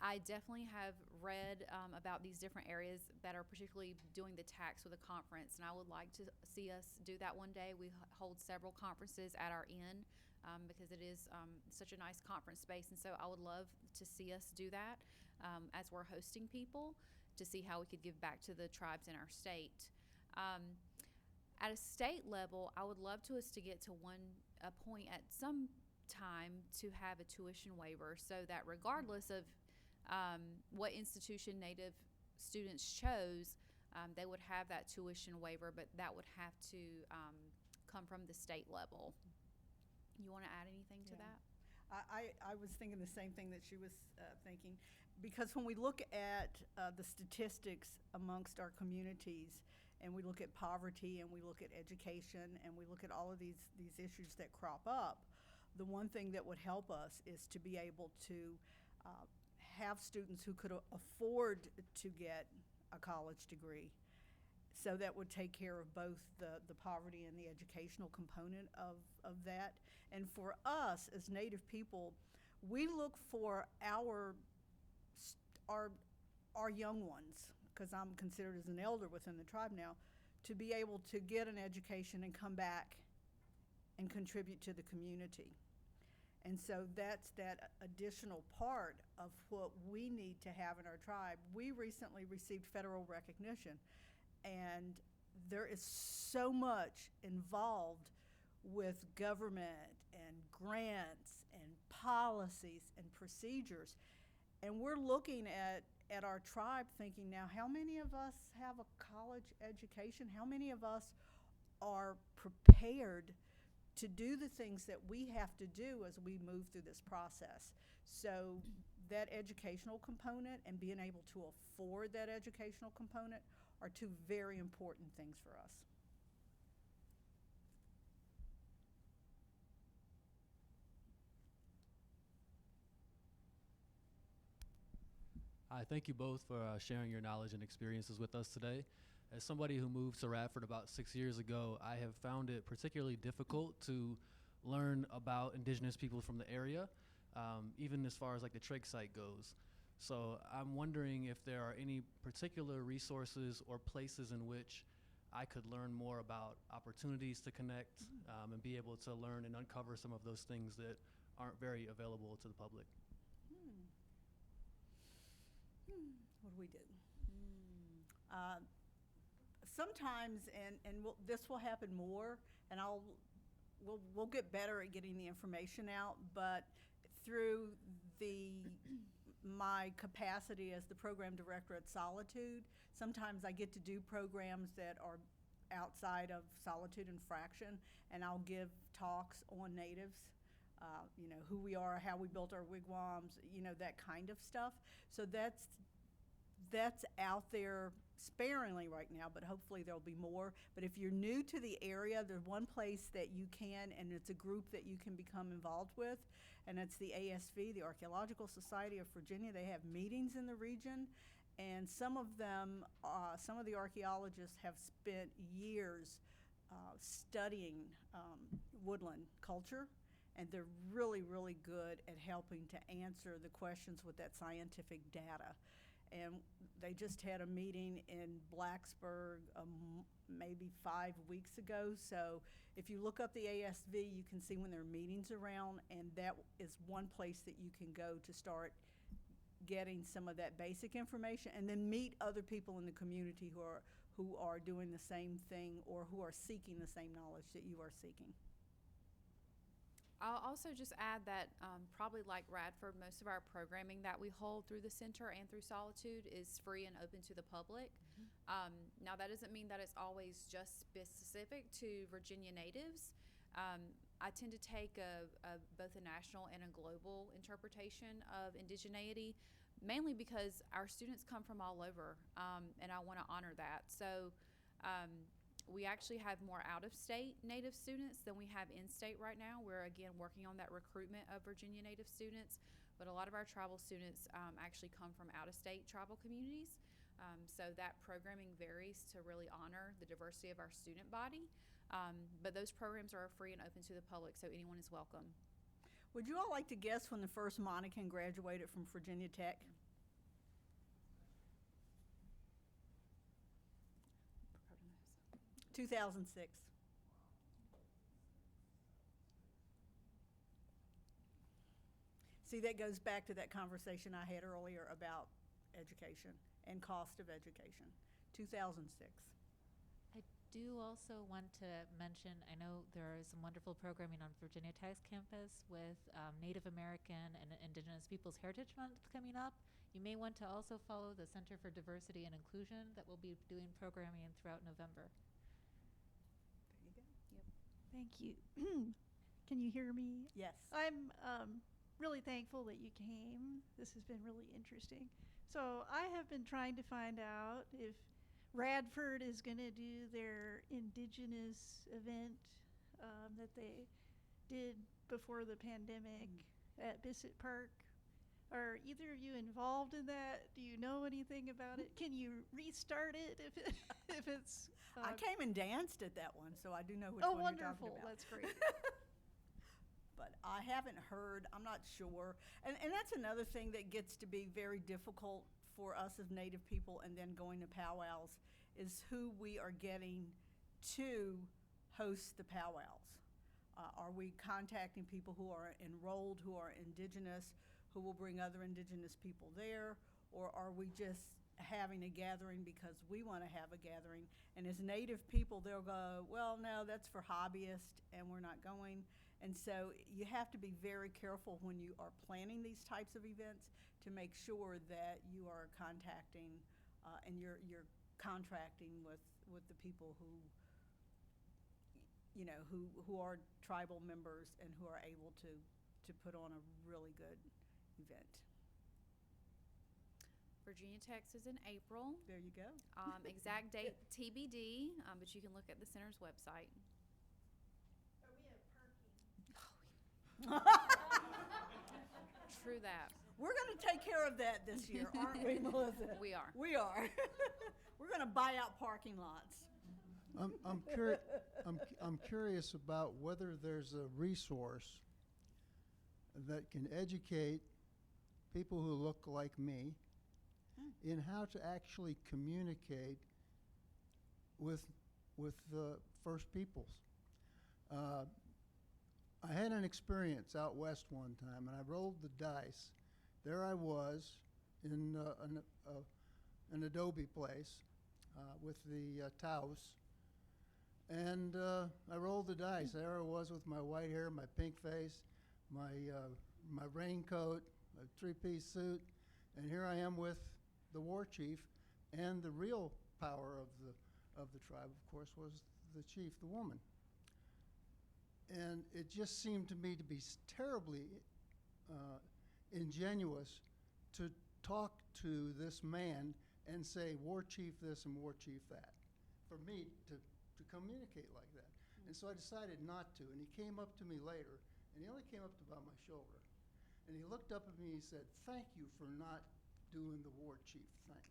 I definitely have read about these different areas that are particularly doing the tax with a conference, and I would like to see us do that one day. We hold several conferences at our inn because it is such a nice conference space, and so I would love to see us do that as we're hosting people to see how we could give back to the tribes in our state. At a state level, I would love to us to get to a point at some time to have a tuition waiver so that regardless of what institution Native students chose, they would have that tuition waiver, but that would have to come from the state level. You want to add anything to that? I was thinking the same thing that she was thinking, because when we look at the statistics amongst our communities, and we look at poverty, and we look at education, and we look at all of these issues that crop up, the one thing that would help us is to be able to have students who could afford to get a college degree. So that would take care of both the poverty and the educational component of that. And for us as Native people, we look for our young ones, because I'm considered as an elder within the tribe now, to be able to get an education and come back and contribute to the community. And so that's that additional part of what we need to have in our tribe. We recently received federal recognition, and there is so much involved with government and grants and policies and procedures. And we're looking at our tribe thinking now, how many of us have a college education? How many of us are prepared to do the things that we have to do as we move through this process? So that educational component and being able to afford that educational component are two very important things for us. Hi, thank you both for sharing your knowledge and experiences with us today. As somebody who moved to Radford about 6 years ago, I have found it particularly difficult to learn about indigenous people from the area, even as far as like the trig site goes. So I'm wondering if there are any particular resources or places in which I could learn more about opportunities to connect and be able to learn and uncover some of those things that aren't very available to the public. What do we do? Sometimes, and this will happen more, and we'll get better at getting the information out, but through my capacity as the program director at Solitude, sometimes I get to do programs that are outside of Solitude and Fraction, and I'll give talks on natives, you know, who we are, how we built our wigwams, you know, that kind of stuff. So that's out there sparingly right now, but hopefully there'll be more. But if you're new to the area, there's one place that you can, and it's a group that you can become involved with, and it's the ASV, the Archaeological Society of Virginia. They have meetings in the region, and some of them, some of the archaeologists have spent years studying woodland culture, and they're really, really good at helping to answer the questions with that scientific data. And they just had a meeting in Blacksburg maybe 5 weeks ago. So if you look up the ASV, you can see when there are meetings around, and that is one place that you can go to start getting some of that basic information, and then meet other people in the community who are doing the same thing or who are seeking the same knowledge that you are seeking. I'll also just add that probably like Radford, most of our programming that we hold through the center and through Solitude is free and open to the public. Now that doesn't mean that it's always just specific to Virginia natives. I tend to take both a national and a global interpretation of indigeneity, mainly because our students come from all over, and I want to honor that. So we actually have more out-of-state Native students than we have in-state right now. We're, again, working on that recruitment of Virginia Native students, but a lot of our tribal students actually come from out-of-state tribal communities. So that programming varies to really honor the diversity of our student body. But those programs are free and open to the public, so anyone is welcome. Would you all like to guess when the first Monacan graduated from Virginia Tech? 2006. See, that goes back to that conversation I had earlier about education and cost of education. 2006. I do also want to mention, I know there is some wonderful programming on Virginia Tech's campus with Native American and Indigenous Peoples Heritage Month coming up. You may want to also follow the Center for Diversity and Inclusion that will be doing programming throughout November. There you go. Yep. Thank you. Can you hear me? Yes. I'm really thankful that you came. This has been really interesting. So I have been trying to find out if Radford is going to do their Indigenous event that they did before the pandemic at Bissett Park. Are either of you involved in that? Do you know anything about it? Can you restart it if it's? I came and danced at that one, so I do know which oh, one you're talking wonderful! about. That's great. But I haven't heard. I'm not sure, and that's another thing that gets to be very difficult for us as Native people, and then going to powwows, is who we are getting to host the powwows. Are we contacting people who are enrolled, who are Indigenous, who will bring other Indigenous people there, or are we just having a gathering because we want to have a gathering? And as Native people, they'll go, well, no, that's for hobbyists, and we're not going. And so you have to be very careful when you are planning these types of events to make sure that you are contacting and you're contracting with the people who, you know, who are tribal members and who are able to put on a really good event. Virginia Tech's is in April. There you go. Exact date TBD, but you can look at the center's website. True that. We're going to take care of that this year, aren't we, Melissa? We are. We are. We're going to buy out parking lots. I'm curious about whether there's a resource that can educate people who look like me in how to actually communicate with the First Peoples. I had an experience out west one time, and I rolled the dice. There I was in an adobe place with the Taos, and I rolled the dice. There I was with my white hair, my pink face, my raincoat, a three-piece suit, and here I am with the war chief, and the real power of the tribe, of course, was the chief, the woman. And it just seemed to me to be terribly ingenuous to talk to this man and say war chief this and war chief that, for me to communicate like that. And so I decided not to, and he came up to me later, and he only came up to about my shoulder. And he looked up at me and he said, "Thank you for not doing the war chief thing.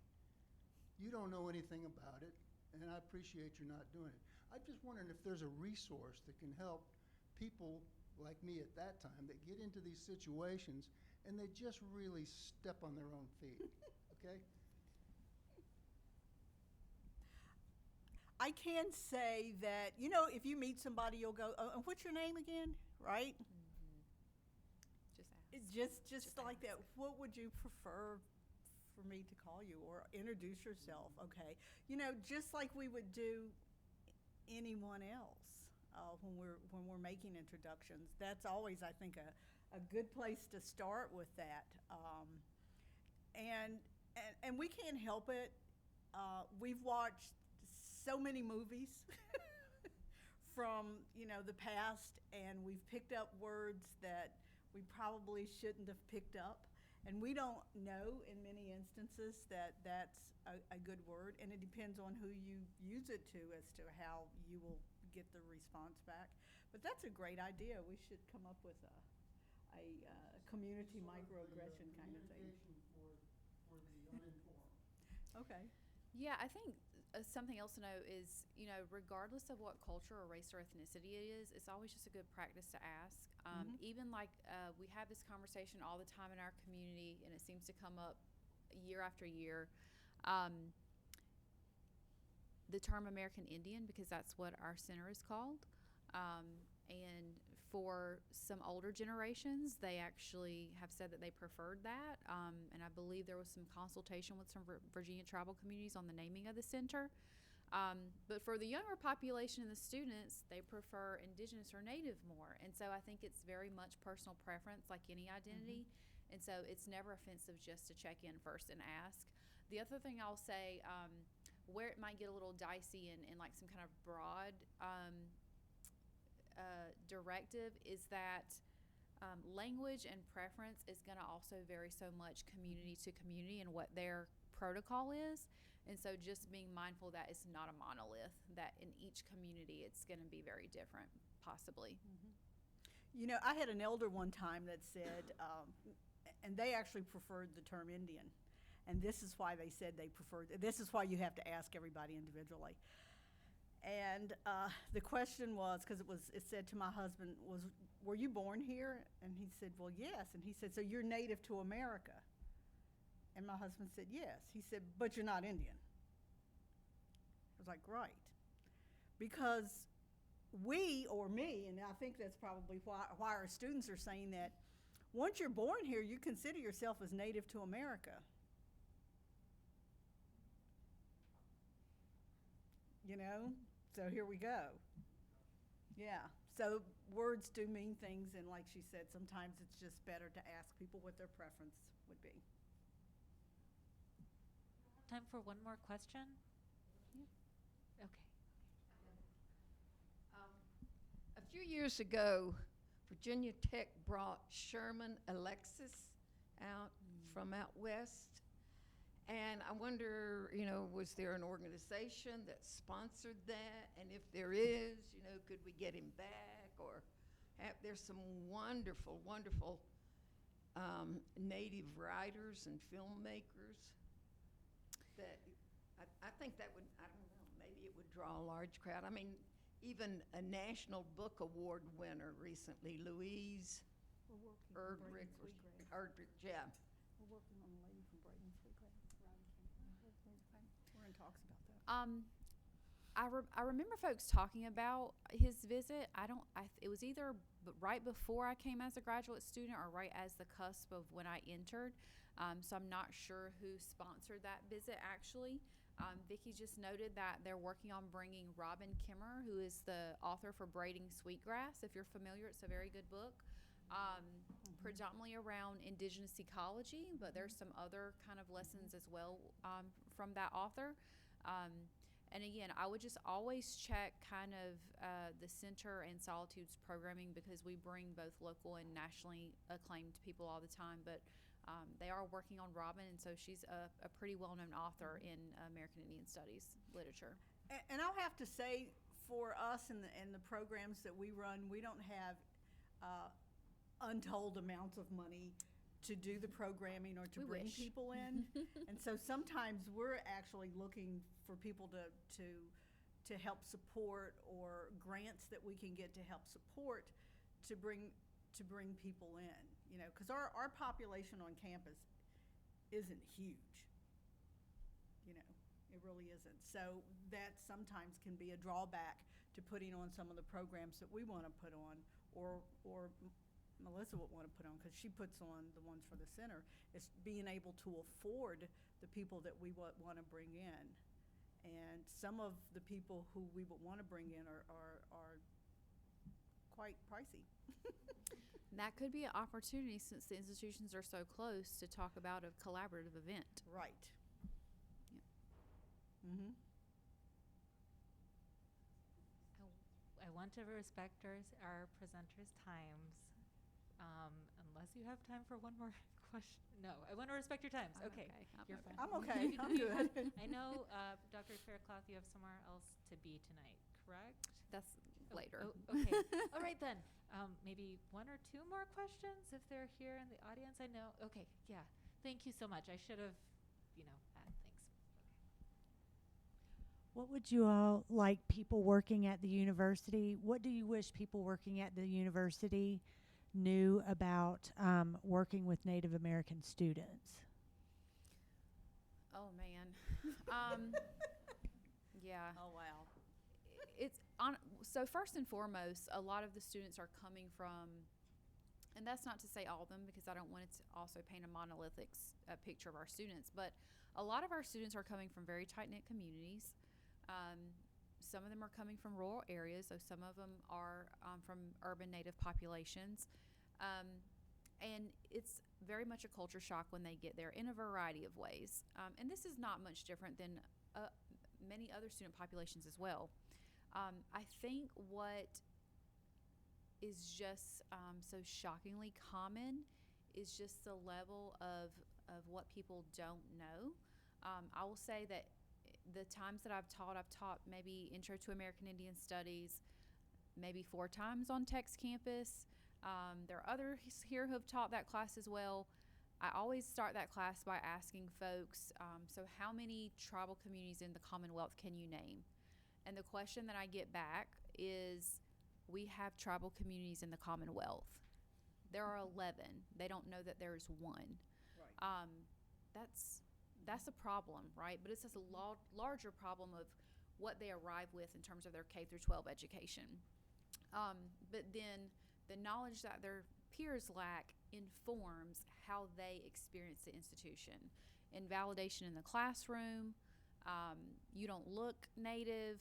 You don't know anything about it, and I appreciate you not doing it." I'm just wondering if there's a resource that can help people like me at that time that get into these situations and they just really step on their own feet, okay? I can say that, you know, if you meet somebody, you'll go, oh, and what's your name again, right? Just like that. What would you prefer for me to call you, or introduce yourself? Okay, you know, just like we would do anyone else when we're making introductions. That's always, I think, a good place to start with that. And we can't help it. We've watched so many movies from, you know, the past, and we've picked up words that we probably shouldn't have picked up. And we don't know in many instances that that's a good word, and it depends on who you use it to as to how you will get the response back. But that's a great idea. We should come up with a community microaggression kind of thing. For the uninformed. Okay. Yeah, I think something else to know is, you know, regardless of what culture or race or ethnicity it is, it's always just a good practice to ask. Even like we have this conversation all the time in our community, and it seems to come up year after year. The term American Indian, because that's what our center is called. And for some older generations, they actually have said that they preferred that. And I believe there was some consultation with some Virginia tribal communities on the naming of the center. But for the younger population and the students, they prefer indigenous or native more. And so I think it's very much personal preference, like any identity. And so it's never offensive just to check in first and ask. The other thing I'll say, where it might get a little dicey and like some kind of broad directive, is that language and preference is going to also vary so much community to community and what their protocol is. And so just being mindful that it's not a monolith, that in each community it's going to be very different, possibly. You know, I had an elder one time that said, and they actually preferred the term Indian. And this is why they said they preferred, this is why you have to ask everybody individually. And the question was, because it said to my husband, were you born here? And he said, well, yes. And he said, so you're native to America? And my husband said, yes. He said, but you're not Indian. I was like, right. Because we, or me, and I think that's probably why our students are saying that, once you're born here, you consider yourself as native to America. You know? So here we go. Yeah. So words do mean things, and like she said, sometimes it's just better to ask people what their preference would be. Time for one more question? Okay. A few years ago, Virginia Tech brought Sherman Alexis out from out west. And I wonder, you know, was there an organization that sponsored that? And if there is, you know, could we get him back? Or there's some wonderful, wonderful Native writers and filmmakers that I think that would, I don't know, maybe it would draw a large crowd. I mean, even a National Book Award winner recently, Louise Erdrich, yeah. We're working on a lady from Braden Sweetgrass. We're in talks about that. I remember folks talking about his visit. It was either right before I came as a graduate student or right as the cusp of when I entered. So I'm not sure who sponsored that visit actually. Vicki just noted that they're working on bringing Robin Kimmer, who is the author for Braiding Sweetgrass. If you're familiar, it's a very good book. Predominantly around indigenous ecology, but there's some other kind of lessons as well from that author. And again, I would just always check kind of the Center and Solitudes programming, because we bring both local and nationally acclaimed people all the time. But they are working on Robin, and so she's a pretty well-known author in American Indian Studies literature. And I'll have to say, for us and the programs that we run, we don't have untold amounts of money to do the programming or to bring people in. And so sometimes we're actually looking for people to to help support, or grants that we can get to help support to bring people in, you know, because our population on campus isn't huge, you know, it really isn't. So that sometimes can be a drawback to putting on some of the programs that we want to put on, or Melissa would want to put on, because she puts on the ones for the center. It's being able to afford the people that we want to bring in. And some of the people who we would want to bring in are quite pricey. That could be an opportunity, since the institutions are so close, to talk about a collaborative event. Right. Yeah. Mm-hmm. I want to respect our presenters' times, unless you have time for one more question. No, I want to respect your times. I'm okay. I'm You're okay. fine. I'm okay. I'm good. I know, Dr. Faircloth, you have somewhere else to be tonight, correct? That's later. Oh, okay. All right then. Maybe one or two more questions if they're here in the audience. I know. Okay. Yeah. Thank you so much. I should have, thanks. What would you all like people working at the university? What do you wish people working at the university knew about working with Native American students? Oh man. Yeah. Oh, wow. It's on. So first and foremost, a lot of the students are coming from, and that's not to say all of them, because I don't want it to also paint a monolithic picture of our students, but a lot of our students are coming from very tight-knit communities. Some of them are coming from rural areas, so some of them are from urban Native populations. And it's very much a culture shock when they get there in a variety of ways. And this is not much different than many other student populations as well. I think what is just so shockingly common is just the level of what people don't know. I will say that the times that I've taught maybe Intro to American Indian Studies, maybe 4 times on Tech's campus. There are others here who have taught that class as well. I always start that class by asking folks, so how many tribal communities in the Commonwealth can you name? And the question that I get back is, we have tribal communities in the Commonwealth. There are 11. They don't know that there's one. Right. That's a problem, right? But it's just a larger problem of what they arrive with in terms of their K through 12 education. But then the knowledge that their peers lack informs how they experience the institution. Invalidation in the classroom, you don't look Native,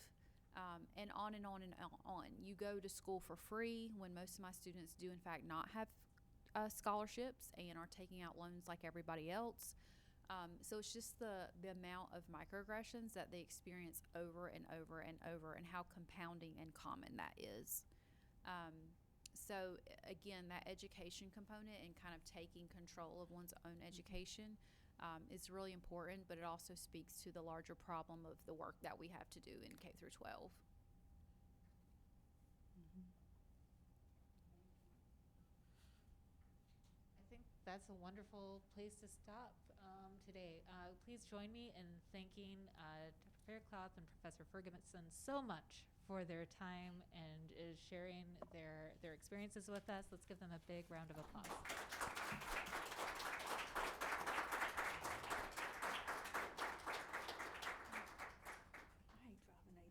and on and on and on. You go to school for free when most of my students do in fact not have scholarships and are taking out loans like everybody else. So it's just the amount of microaggressions that they experience over and over and over, and how compounding and common that is. So again, that education component and kind of taking control of one's own education is really important, but it also speaks to the larger problem of the work that we have to do in K through 12. I think that's a wonderful place to stop today. Please join me in thanking Dr. Faircloth and Professor Ferguson so much for their time and sharing their experiences with us. Let's give them a big round of applause.